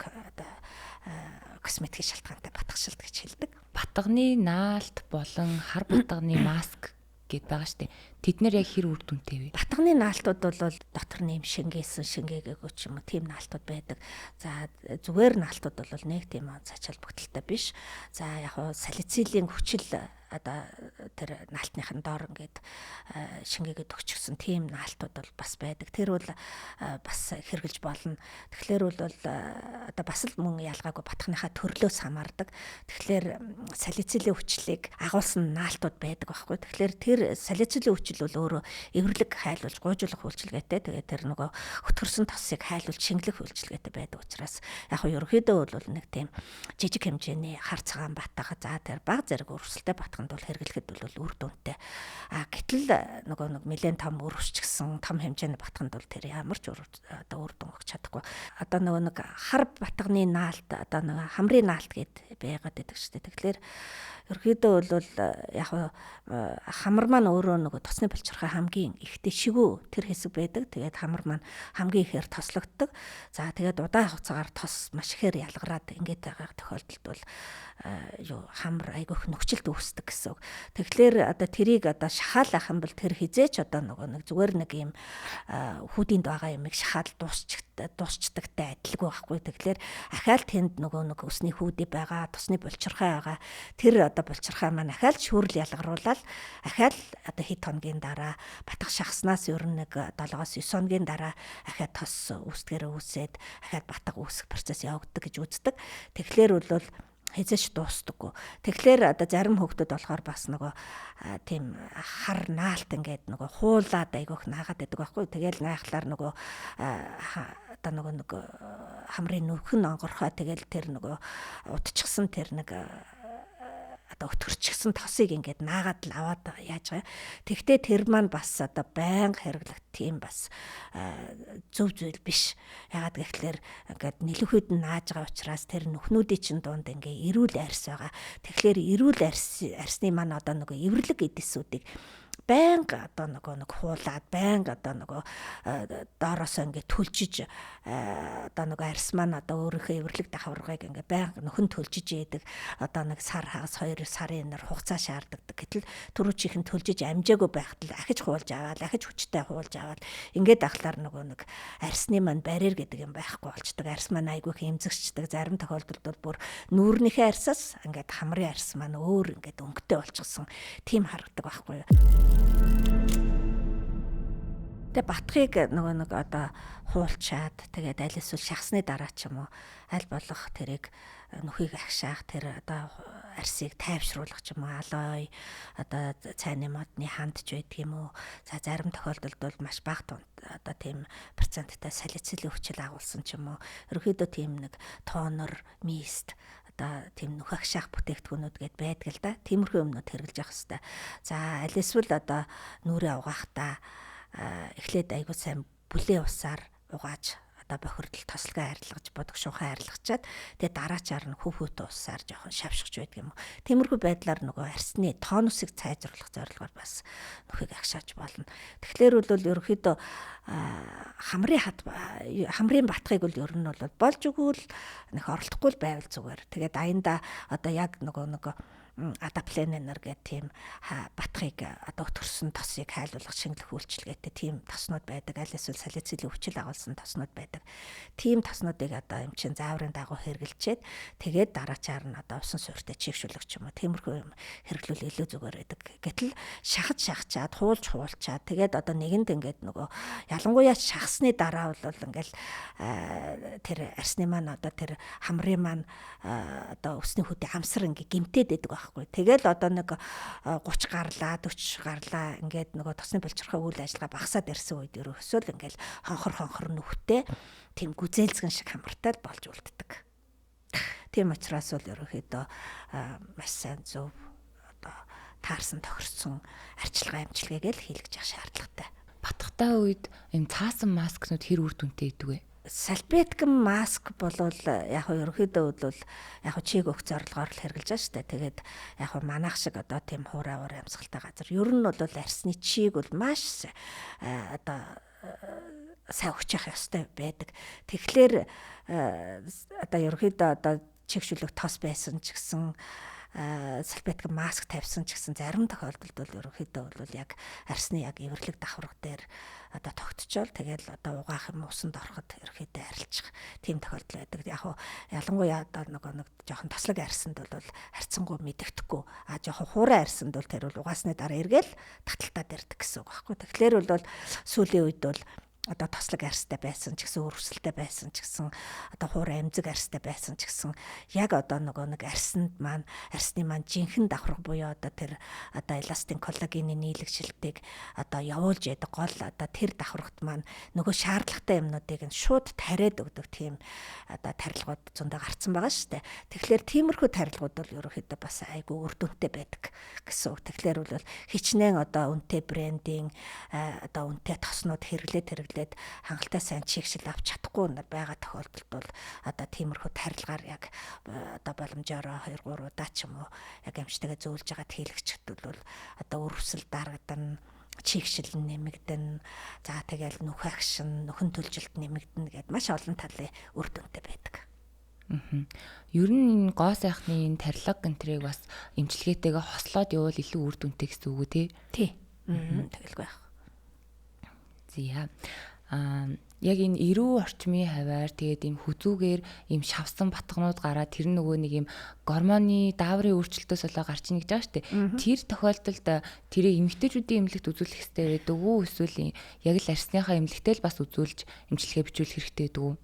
косметикийн шалтгаантай батгшилт гэж хэлдэг. Батганы наалт болон хар батганы маск гэд байгаа штеп. Тэд нэр яг хэр үр дүнтэй вэ? Батганы наалтууд бол дотор нэм шингээгээгүй ч юм уу тийм наалтууд байдаг. За зүгээр наалтууд бол нэг тийм цааш холбогдолтой биш. За яг хуу салицилийн хүчил тэр наалтныхын доор ингээд шингээгээд өгчихсөн тийм наалтууд бол бас байдаг. Тэр бол бас хэрглэж болно. Тэгэхээр бол бас л мөн ялгаагүй батгахныхаа төрлөөс хамаардаг. Тэгэхээр салицилийн хүчлийг агуулсан наалтууд байдаг байхгүй. Тэгэхээр тэр салицилийн хүчил бол өөрөө эвэрлэг хайлуулж гуйжуулах үйлчилгээтэй. Тэгээд тэр нөгөө хөтгөрсөн тосыг хайлуулж шингэлэх үйлчилгээтэй байдаг учраас яг хуу ерөөхдөө бол нэг тийм жижиг хэмжээний хар цагаан батга за тэр баг зэрэг өрсөлтэй батганд бол хэрэглэхэд бол үр дүнтэй. Гэтэл нөгөө нэг нэлээд том өрөвсчгсэн том хэмжээний батганд бол тэр ямар ч үр дүн өгч чадахгүй. Нөгөө нэг хар батганы наалт нөгөө хамрын наалт гэд байгаад байдаг шүү дээ. Тэгэхээр ерөөхдөө бол яг хамар маань өөрөө нөгөө тосны булчирхай хамгийн ихтэй шигүү тэр хэсэг байдаг. Тэгээд хамар маань хамгийн ихээр тослогддог. За тэгээд удаан хугацаагаар тос маш ихээр ялгараад ингээд байгаа тохиолдолд бол хамар айгүйх нөхцөлд үүсдэг гэсэн үг. Тэгэхээр тэрийг шахаалах юм бол тэр хизээч нөгөө нэг зүгээр нэг юм хүүдинд байгаа юмыг шахаад дуусчдагтай адилгүй байхгүй. Тэгэхээр ахаал тэнд нөгөө нэг өсний хүүдий байгаа, тосны булчирхай байгаа. Тэр булчирхай маань ахаал шүүрл ялгаруулаад ахаал хэд хоногийн дараа батгах шахснаас ер нь нэг 7-9 хоногийн дараа ахаад тос үүсдгээрээ үүсээд ахаад батга үүсэх процесс явагддаг гэж үздэг. Тэгэхээр бол хязгаарч дуустдаггүй. Тэгэхээр зарим хүүхдүүд болохоор бас нөгөө тийм хар наалт ингээд нөгөө хуулаад айгүйх наагаад байдаг байхгүй. Тэгэл найхлаар нөгөө нэг хамрын нүхэн онгорхоо тэгэл тэр нөгөө утчихсан тэр нэг өтгөрчихсэн тосыг ингээд наагаад л аваад яаж байгаа. Тэгвэл тэр маань бас байнга хэрэглэх тийм бас зөв зүйл биш. Ягаад гэвэл ингээд нэлэхэд нааж байгаа учраас тэр нүхнүүдийн чинь дунд ингээд эрүүл арьс байгаа. Тэгэхээр эрүүл арьсны маань нөгөө эвэрлэг эдэсүүдийг байнга нэг хуулаад байнга доороосоо ингээд төлжиж нэг арьс маань өөрийнхөө эвэрлэг давхаргыг ингээд байнга нөхөн төлжиж яадаг нэг сар хагас 2 сарын нар хугацаа шаарддаг. Гэтэл түрүүчийнх нь төлжиж амжаагүй байхад л ахиж хуулж аваад ахиж хүчтэй хуулж аваад ингээд ахлаар нэг арьсны маань барьер гэдэг юм байхгүй болчдөг. Арьс маань айгүйх эмзэгчдэг. Зарим тохиолдолд бол бүр нүүрнийхээ арьсаас ингээд хамрын арьс маань өөр ингээд өнгөтэй болчихсон тийм харагдаг байхгүй юу. Тэгээ батхыг нэг одоо хуулчаад тэгээд аль эсвэл шахсны дараа ч юм уу аль болох тэрийг нүхийг агшаах тэр одоо арсыг тайвшруулах ч юм уу алой одоо цайны модны хандж байдаг юм уу. За зарим тохиолдолд бол маш бага одоо тийм проценттай салицилын хүчил агуулсан ч юм уу. Ерөнхийдөө тийм нэг тонер, мист одоо тийм нүх агшаах бүтээгдэхүүнүүд гээд байдаг л да. Тиймэрхүү юмнууд хэрэглэж явах хэрэгтэй. За аль эсвэл одоо нүрээ угаахдаа эхлээд айгуу сайн бүлээн усаар угааж одоо бохирдол тослогоо арилгаж бодог шухан арилгачаад тэгээ дараачаар нь хүүхүүт усаар жоохон шавшгч байдаг юм уу. Тиймэрхүү байдлаар нөгөө арсны тонусыг сайжруулах зорилгоор бас нүхийг агшааж болно. Тэгэхээр бол ерөнхийдөө хамрын батхыг бол ер нь бол болж өгвөл нөх оролдохгүй байвал зүгээр. Тэгээд аянда одоо яг нөгөө адапленер гэх тийм батхыг одоо төрсөн тосыг хайлуулах шингэлэх үйлчилгээтэй тийм тоснууд байдаг. Аль эсвэл салицилын хүчил агуулсан тоснууд байдаг. Тийм тоснуудыг одоо юм чин зааврын дагуу хэрэглэчээд тэгээд дараачаар нь одоо усан суурьтай чийгшүүлэх ч юм уу. Тиймэрхүү юм хэрэглүүл илүү зүгээр байдаг. Гэтэл шахачаад хуулчаад тэгээд одоо нэгэнд ингээд нөгөө ялангуяа шахсны дараа бол ингээл тэр арсны маань одоо тэр хамрын маань одоо өсний хөдөө хамсар ингээ гимтээд байдаг байхгүй. Тэгэл одоо нэг 30 гарлаа 40 гарлаа ингээд нөгөө тосны болчрохоо үйл ажиллагаа багасаад ирсэн үед ерөөсөө л ингээл хонхор нүхтэй тийм гүзээлзгэн шиг хамартай болж үлддэг. Тийм учраас бол ерөөхдөө маш сайн зөв одоо таарсан тохирсон арчилгаа амжилгээгээ л хийлгэж явах шаардлагатай. Батхтай үед юм цаасан маскнууд хэр үр дүнтэй идэг вэ? Салбеткам маск болвол яг ерөнхийдөө бол яг чиг өгц зорилгоор л хэрэгжилж байгаа шүү дээ. Тэгээд яг манайх шиг одоо тийм хуурай амьсгалтай газар. Ер нь бол арсны чиг бол маш одоо сайн өгч явах ёстой байдаг. Тэгэхээр одоо ерөнхийдөө одоо чигшүүлэх тос байсан ч гэсэн салбеткам маск тавьсан ч гэсэн зарим тохиолдолд бол ерөнхийдөө бол яг арсны яг эвэрлэг давхарга дээр одоо тогтчоол тэгэл одоо угаах юм усанд ороход ерөнхийдөө арилчих тийм тохиолдол байдаг. Яг ялангуяа одоо нэг жоохон тослог арсанд бол харьцангуй мэдэгдэхгүй жоохон хуурай арсанд бол тэр бол угаасны дараа эргээл таталтаад ирдэг гэсэн үг байхгүй. Тэгэхээр бол сүүлийн үед бол одоо тослог арстай байсан ч гэсэн өрөвсөлтэй байсан ч гэсэн одоо хуурай эмзэг арстай байсан ч гэсэн яг одоо нэг арсны маань жинхэнэ давхарга буюу одоо тэр одоо эластин коллагены нийлэгжилтийг одоо явуулж яадаг гол одоо тэр давхаргад маань нөгөө шаардлагатай юмнуудыг нь шууд тариад өгдөг тийм одоо тарилгууд зөндөө гарцсан байгаа шүү дээ. Тэгэхээр тиймэрхүү тарилгууд бол ерөөхдөө бас айгүй үр дүнтэй байдаг гэсэн үг. Тэгэхээр бол хичнээн одоо үнэтэй брендинг одоо үнэтэй тоснууд хэрэглээд хангалттай сайн чигшил авч чадахгүй байгаа тохиолдолд бол одоо тиймэрхүү тарилгаар яг одоо боломжоор 2-3 удаа ч юм уу яг амжтайгаа зөөлж байгаа хийлэгчд бол одоо өрөвсөл дарагдан чигшил нэмэгдэн за тэгэл нүх агшин нөхөн төлжилт нэмэгдэн гэдээ маш олон талын үр дүнтэй байдаг. Ер нь гоо сайхны энэ тарилга гэнтрийг бас эмчилгээтэйгээ хослоод явуул илүү үр дүнтэй гэсэн үг үү тий? Тэгэлгүй байх. Зя. Яг энэ эрүү орчмын хаваар тэгээд ийм хүзүүгээр ийм шавсан батгнууд гараад тэр нөгөө нэг ийм гормоны дааврын өөрчлөлтөөс болоо гарч ийн гэж байгаа шүү дээ. Тэр тохиолдолд тэрийг эмэгтэйчүүдийн эмнэлэгт үзүүлэх хэрэгтэй байдаг уу? Эсвэл яг л арсныхаа эмнэлэгтэй л бас үзүүлж эмчилгээ бичүүлэх хэрэгтэй байдаг уу?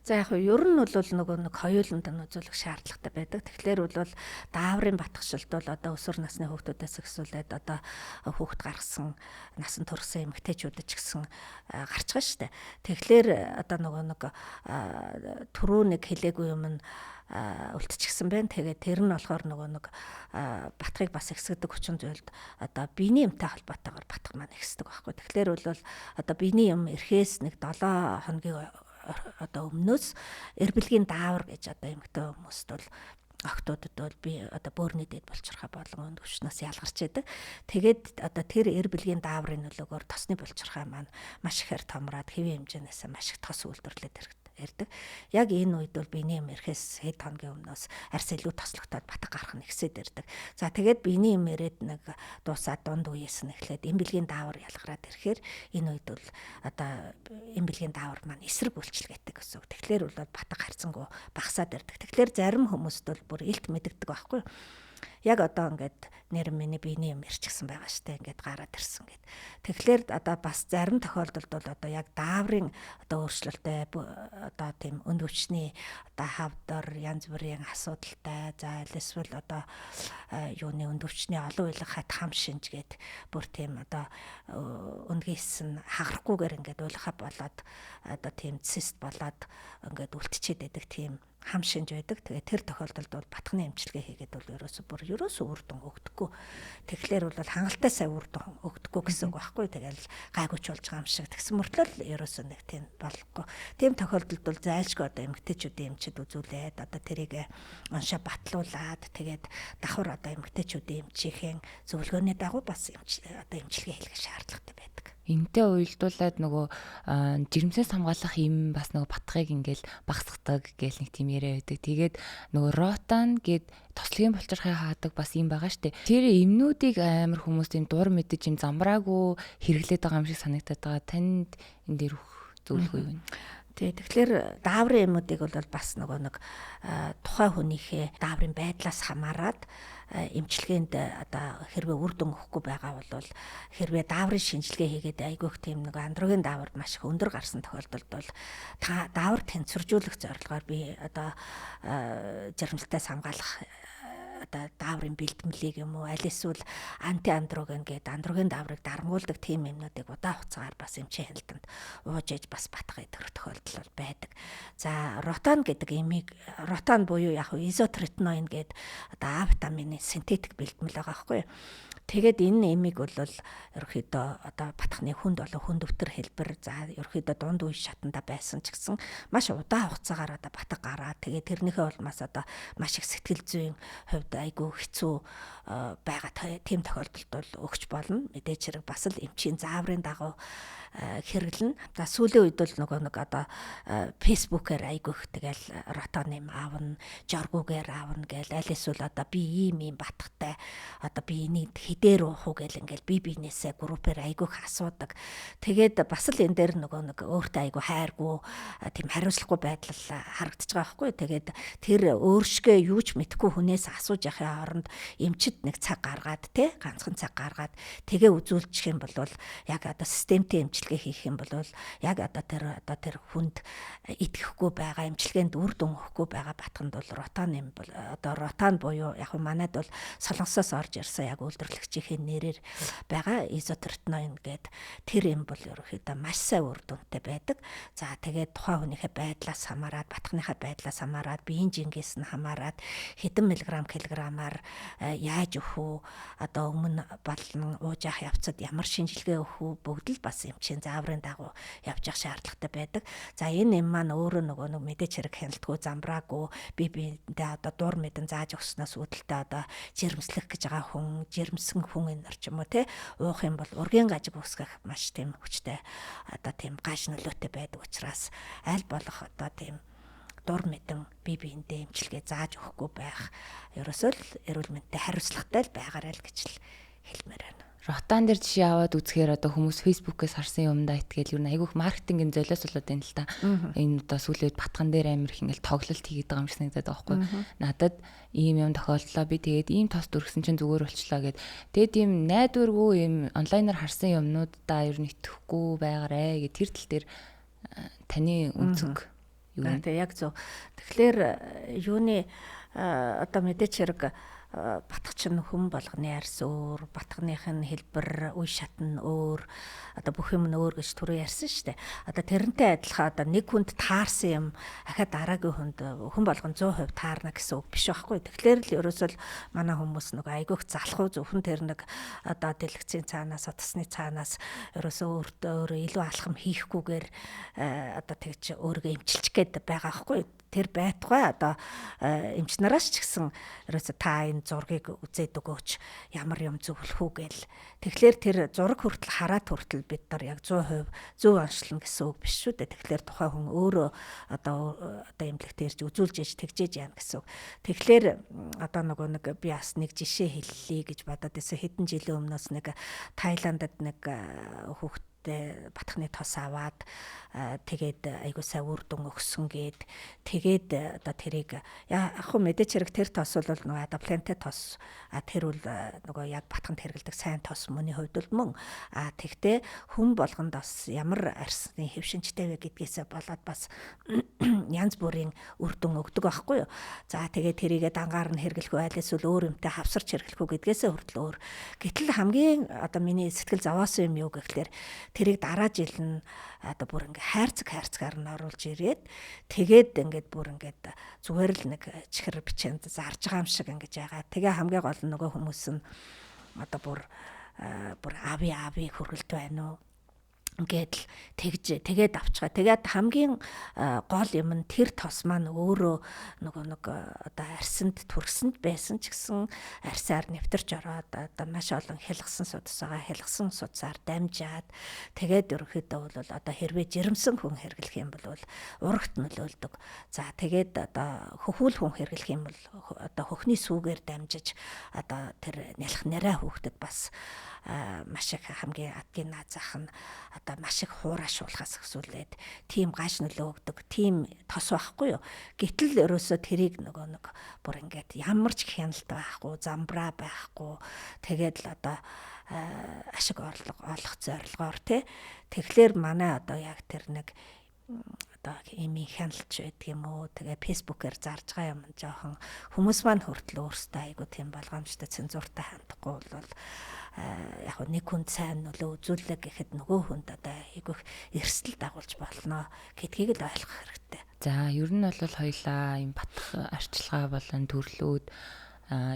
За яг ер нь бол нөгөө нэг хоёуланд нь үзүүлэх шаардлагатай байдаг. Тэгэхээр бол дааврын батгшилт бол одоо өсвөр насны хүүхдүүдээс эхлүүлээд одоо хүүхд гаргасан насан туршсан эмэгтэйчүүд ч гэсэн гарч байгаа шүү дээ. Тэгэхээр одоо нөгөө нэг түрүү нэг хэлээгүй юм нь үлдчихсэн байна. Тэгээд тэр нь болохоор нөгөө нэг батхыг бас ихсгдэг хүчин зүйлд одоо биений юмтай холбоотойгоор батх маань ихсдэг байхгүй. Тэгэхээр бол одоо биений юм эрэхээс нэг 7 хоногийн одоо өмнөөс эрбэлгийн даавар гэж одоо эмэгтэй хүмүүст бол охтуудад бол би одоо бөөрийн дэд болчирхаа болон өндөвчнөөс ялгарч байдаг. Тэгээд одоо тэр эрбэлгийн дааврын нөлөөгөөр тосны болчирхаа маань маш ихээр томроод хэвийн хэмжээнээс маш их тос үйлдвэрлээд ирдэг. Яг энэ үед бол биений юм ирэхээс хэд хоногийн өмнөөс арьс илүү тослогдоод батг гарах нь ихсээд ирдэг. За тэгээд биений юм ирээд нэг дуусаад дунд үеэс нь эхлээд эмбэлгийн даавар ялгараад ирэхээр энэ үед бол одоо эмбэлгийн даавар маань эсрэг үйлчилгээтэй гэсэн үг. Тэгэхээр бол батг харьцангуй багасаад ирдэг. Тэгэхээр зарим хүмүүст бол бүр илт мэдэгдэг байхгүй. яг одоо ингээд нэр миний биений юм ирчихсэн байгаа штэ ингээд гараад ирсэн гэд. Тэгэхээр одоо бас зарим тохиолдолд бол одоо яг дааврын одоо өөрчлөлттэй одоо тийм өнд өвчний одоо хавдар янз бүрийн асуудалтай за эсвэл одоо юуны өнд өвчний олон уйлах хат хам шинж гэд бүр тийм одоо өндгийс нь хагарахгүйгээр ингээд уйлахаа болоод одоо тийм цист болоод ингээд үлдчихэд байдаг тийм хам шинж байдаг. Тэгээ тэр тохиолдолд бол батхны эмчилгээ хийгээд бол ерөөсөө үр дүн өгдөггүй. Тэгэхээр бол хангалттай сайн үр дүн өгдөггүй гэсэн үг байхгүй. Тэгэл гайгүйч болж байгаа юм шиг. Тэгсэн мөртлөө ерөөсөө нэг тийм болохгүй. Тийм тохиолдолд бол зайлшгүй одоо эмэгтэйчүүдийн эмчид үзүүлээд одоо тэрийг уншаа батлуулаад тэгээд давхар одоо эмэгтэйчүүдийн эмчийн зөвлөгөөний дагуу бас одоо эмчилгээ хийх шаардлагатай байдаг. Эмтэй уйлдуулаад нөгөө жирэмснээс хамгаалах юм бас нөгөө батхыг ингээл багсгадаг гээл нэг тийм яриа байдаг. Тэгээд нөгөө ротан гэд тослогийн булчирхай хаадаг бас юм байгаа штэ. Тэр эмнүүдийг амар хүмүүс тийм дур мэдэж юм замбраагүй хэрэглээд байгаа юм шиг санагдаад байгаа. Танд энэ дээр зөвлөгөө юу вэ? Тэгэхээр дааврын эмүүдийг бол бас нөгөө нэг тухайн хүнийхээ дааврын байдлаас хамаарат эмчилгээнд одоо хэрвээ үр дүн өгөхгүй байгаа бол хэрвээ дааврын шинжилгээ хийгээд айгүйх тийм нэг андрогийн даавард маш их өндөр гарсан тохиолдолд бол та даавар тэнцвэржүүлэх зорилгоор би одоо жаргалтаас хамгаалах одоо дааврын бэлтгэлийг юм уу аль эсвэл анти андроген гэдэг андроген дааврыг дармуулдаг тийм юмнуудыг удаан хугацаагаар бас эмчийн хяналтанд ууж ээж бас батах гэдэг тохиолдол бол байдаг. За ротан гэдэг эмийг ротан буюу яг изотретиноин гэдэг одоо А витамины синтетик бэлтгэл байгаа байхгүй юу? Тэгээд энэ эмийг бол ерөөхдөө одоо батхны хүнд болон хүнд өвтөр хэлбэр за ерөөхдөө дунд үе шатанда байсан ч гэсэн маш удаан хугацаагаар одоо батг гараад тэгээд тэрнийхээ улмаас одоо маш их сэтгэл зүйн хувьд айгүй хэцүү байгаа тийм тохиолдолд бол өгч болно. Мэдээж хэрэг бас л эмчийн зааврын дагуу хэрэглэн. За сүүлийн үед бол нэг одоо фэйсбүүкээр айгүйх тэгэл ротон юм аавна, жоргуугаар аавна гэл аль эсвэл одоо би ийм батхтай одоо би энийг хідээр уух уу гэл ингээл би биенээсээ группээр айгүйх асуудаг. Тэгээд бас л энэ дээр нэг өөртөө айгүй хайргүй тийм хариуцлагагүй байдал харагдаж байгаа байхгүй. Тэгээд тэр өөршгөө юу ч мэдэхгүй хүнээс асууж яхахын оронд эмчид нэг цаг гаргаад ганцхан цаг гаргаад тэгээ үзүүлчих юм бол яг одоо системтэй эмчилгээ хийх юм бол яг одоо тэр хүнд итгэхгүй байгаа эмчилгээнд үр дүн өгөхгүй байгаа батханд бол ротан юм бол одоо ротан буюу яг манайд бол солонгосоос орж ирсэн яг үйлдвэрлэгчийн нэрээр байгаа изотретиноин гэдэг тэр юм бол ерөөхдөө маш сайн үр дүнтэй байдаг. За тэгээд тухайн хүнийхээ байдлаас хамаарат батхныхаа байдлаас хамаарат биеийн жингээс нь хамаарат хэдэн миллиграм килограммаар яаж өгөх үү одоо өмнө балн ууж явах явцад ямар шинжилгээ өгөх үү бүгд л бас эмчийн зааврын дагуу явж явах шаардлагатай байдаг. За энэ юм маань өөрөө нөгөө нэг мэдээч хэрэг хяналтгүй замбраагүй биендээ одоо дур мэдэн зааж өгснөөс үүдэлтэй одоо жирэмслэх гэж байгаа хүн жирэмсэн хүн энэ ч юм уу уух юм бол ургийн гажиг үүсгэх маш тийм хүчтэй одоо тийм гаж нөлөөтэй байдаг учраас аль болох одоо тийм дур мэдэн биендээ эмчилгээ зааж өгөхгүй байх ерөөсөө л эрүүл мэндтэй хариуцлагатай л байгаарай л гэж л хэлмээр байна. Ротан дээр жишээ аваад үзэхээр одоо хүмүүс фэйсбүүкээс харсан юмдаа итгээл юу айгүйх маркетингийн золиос болоод байна л та. Энэ одоо сүүлийн үед батхан дээр амир их ингээл тоглолт хийгээд байгаа юм шиг санагдаад байгаа байхгүй. Надад ийм юм тохиолдлоо би тэгээд ийм тост өргсөн чинь зүгээр болчлаа гэд. Тэгээд ийм найдваргүй ийм онлайнаар харсан юмнуудаа ер нь итгэхгүй байгаарэ гэд тэр тал дээр таны үнцэг юу вэ? Тэгээд яг зөв. Тэгэхээр юуны одоо мэдээч хэрэг батх чинь хүм болгоны арьс өөр, батхных нь хэлбэр, үе шат нь өөр, одоо бүх юм нь өөр гэж түрүү ярьсан шүү дээ. Одоо тэрнтэй адилхан одоо нэг хүнд таарсан юм ахаа дараагийн хүнд хүн болгон 100% таарна гэсэн үг биш байхгүй. Тэгэхээр л ерөөсөө л манай хүмүүс нэг айгүйх залхуу зөвхөн тэр нэг одоо дэлгэцийн цаанаас, утасны цаанаас ерөөсөө өөртөө илүү алхам хийхгүйгээр одоо тэгж өөрийгөө эмчилчих гээд байгаа байхгүй. Тэр байтугай одоо эмч нараас ч гэсэн ерөөсө та энэ зургийг үзээд өгөөч ямар юм зөвлөх үү гээл. Тэгэхээр тэр зураг хүртэл хараад хүртэл бид нар яг 100% зөв онцлно гэсэн үг биш шүү дээ. Тэгэхээр тухайн хүн өөрөө одоо эмнэлэгт ирж үзүүлж ээж тэгжээж яана гэсэн үг. Тэгэхээр одоо нэг би бас нэг жишээ хэллий гэж бодоод байсан. Хэдэн жилийн өмнөөс нэг Тайландд нэг хүүхэд мэрэгчлээ батхны тос аваад тэгээд айгуу сайн үр дүн өгсөн гээд тэгээд одоо тэрийг яг хөө мэдээч хэрэг тэр тос бол нөгөө адаплантэй тос тэр бол нөгөө яг батханд хэрэгэлдэг сайн тос мөний хувьд бол мөн тэгтээ хүн болгонд бас ямар арсны хэвшинчтэй вэ гэдгээсээ болоод бас янз бүрийн үр дүн өгдөг байхгүй юу. За тэгээд тэрийгэ дангаар нь хэрэглэх үү аль эсвэл өөр юмтай хавсарч хэрэглэх үү гэдгээсээ хүртэл өөр. Гэтэл хамгийн одоо миний сэтгэл зовоосон юм юу гэхлээр тэрийг дараа жил нь одоо бүр ингээ хайрцгаар нь оруулж ирээд тэгээд ингээд бүр ингээд зүгээр л нэг чихэр бичээнд зарж байгаа юм шиг ингэж байгаа. Тэгээ хамгийн гол нь нөгөө хүмүүс нь одоо бүр ави хөргөлт байна уу ингээд тэгээд авчгаа. Тэгээд хамгийн гол юм нь тэр тос маань өөрөө нөгөө одоо арсанд түргсэнд байсан ч гэсэн арсаар нэвтэрч ороод одоо маш олон хялгсан судсаар дамжаад тэгээд ерөөхдөө бол одоо хэрвээ жирэмсэн хүн хэрэглэх юм бол урагт нөлөөлдөг. За тэгээд одоо хөхүүл хүн хэрэглэх юм бол одоо хөхний сүүгээр дамжиж одоо тэр нялх нараа хөөхдөд бас маш их хамгийн адгийн наазах нь одоо маш их хуурашуулахаас өсвөлээд тийм гаш нөлөө өгдөг тийм тос байхгүй юу. Гэтэл ерөөсөө тэрийг нөгөө бүр ингээд ямар ч хяналт байхгүй, замбраа байхгүй. Тэгээд л одоо ашиг орлого олох зорилгоор тэгэхээр манай одоо яг тэр нэг одоо имийн хяналтч байдаг юм уу. Тэгээ фэйсбүүкээр зарж байгаа юм жоохон хүмүүс маань хүртэл өөрсдөө айгу тийм болгоомжтой цензуртай хандахгүй бол яг нэг хүн сайн нөлөө үзүүлэх гэхэд нөгөө хүнд одоо айгүйх эрсдэл дагуулж болно гэдгийг л ойлгох хэрэгтэй. За ер нь бол хоёлаа юм батх арчилгаа болон төрлүүд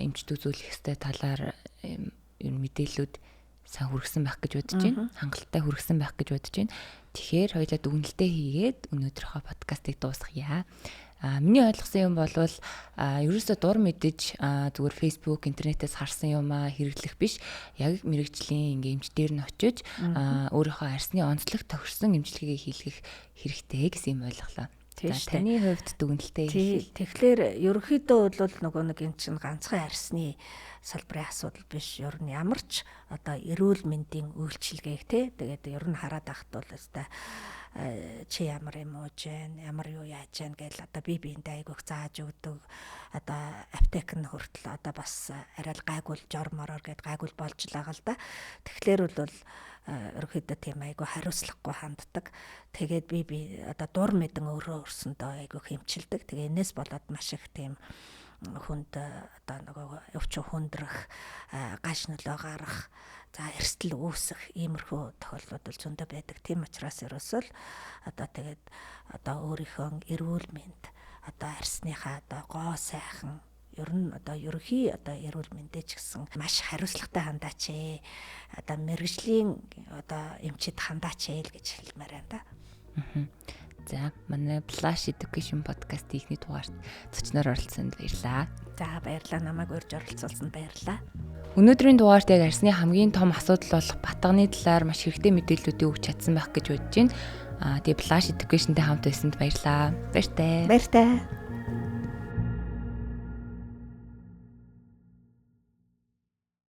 эмчд үзүүлэх ёстой талаар ер мэдээлүүд сайн хүргэсэн байх гэж бодож байна. Хангалттай хүргэсэн байх гэж бодож байна. Тэгэхээр хоёлаа дүгнэлтээ хийгээд өнөөдрийнхөө подкастыг дуусгая. Миний ойлгосон юм бол ерөөсөө дур мэдэж зүгээр Facebook, интернетээс харсан юм хэрэглэх биш. Яг мэрэгжлийн ингээ эмчдэр нь очиж өөрийнхөө арсны онцлог тохирсон эмчилгээг хийлгэх хэрэгтэй гэсэн юм ойлголоо. Таны хувьд дүгнэлтээ хийх. Тэгэхээр ерөнхийдөө бол нөгөө нэг энэ чинь ганцхан арсны салбарын асуудал биш. Ер нь ямар ч одоо эрүүл мэндийн үйлчилгээг тэгээд ер нь хараад ахт бол өстой чи ямар юм ууж гэн ямар юу яаж гэн гэл одоо биендээ айгүйх зааж өгдөг. Одоо аптек нь хүртэл одоо бас арай л гайгуул жормороор гэд гайгуул болж л байгаа л да. Тэгэхээр бол ерөөхдөө тийм айгүй хариуцлагагүй ханддаг. Тэгээд би одоо дур мэдэн өөрөө өрсөндөө айгүй хэмчилдэг. Тэгээ энэс болоод маш их тийм хүнд одоо нөгөө өвчин хүндрэх, гаш нөлөө гарах, за эрсдэл үүсэх иймэрхүү тохиолдлууд бол зөндөө байдаг. Тийм учраас ерөөсөө л одоо тэгээд одоо өөрийнхөө эрүүл мэнд одоо арсныхаа одоо гоо сайхан ер нь одоо ерөнхий одоо эрүүл мэндэ ч гэсэн маш хариуцлагатай хандаач ээ. Одоо мэрэгжлийн одоо эмчид хандаач ээ л гэж хэлмээр байна да. За манай Flash Education podcast-ийн ихний дугаарт зочноор оролцсонд баярлалаа. За баярлалаа, намайг урьж оролцуулсанд баярлалаа. Өнөөдрийн дугаарт яг арсны хамгийн том асуудал болох батганы талаар маш хэрэгтэй мэдээллүүдийг өгч чадсан байх гэж бодож байна. Тэгээ Flash Education-тэй хамт байсанд баярлалаа. Баяртай.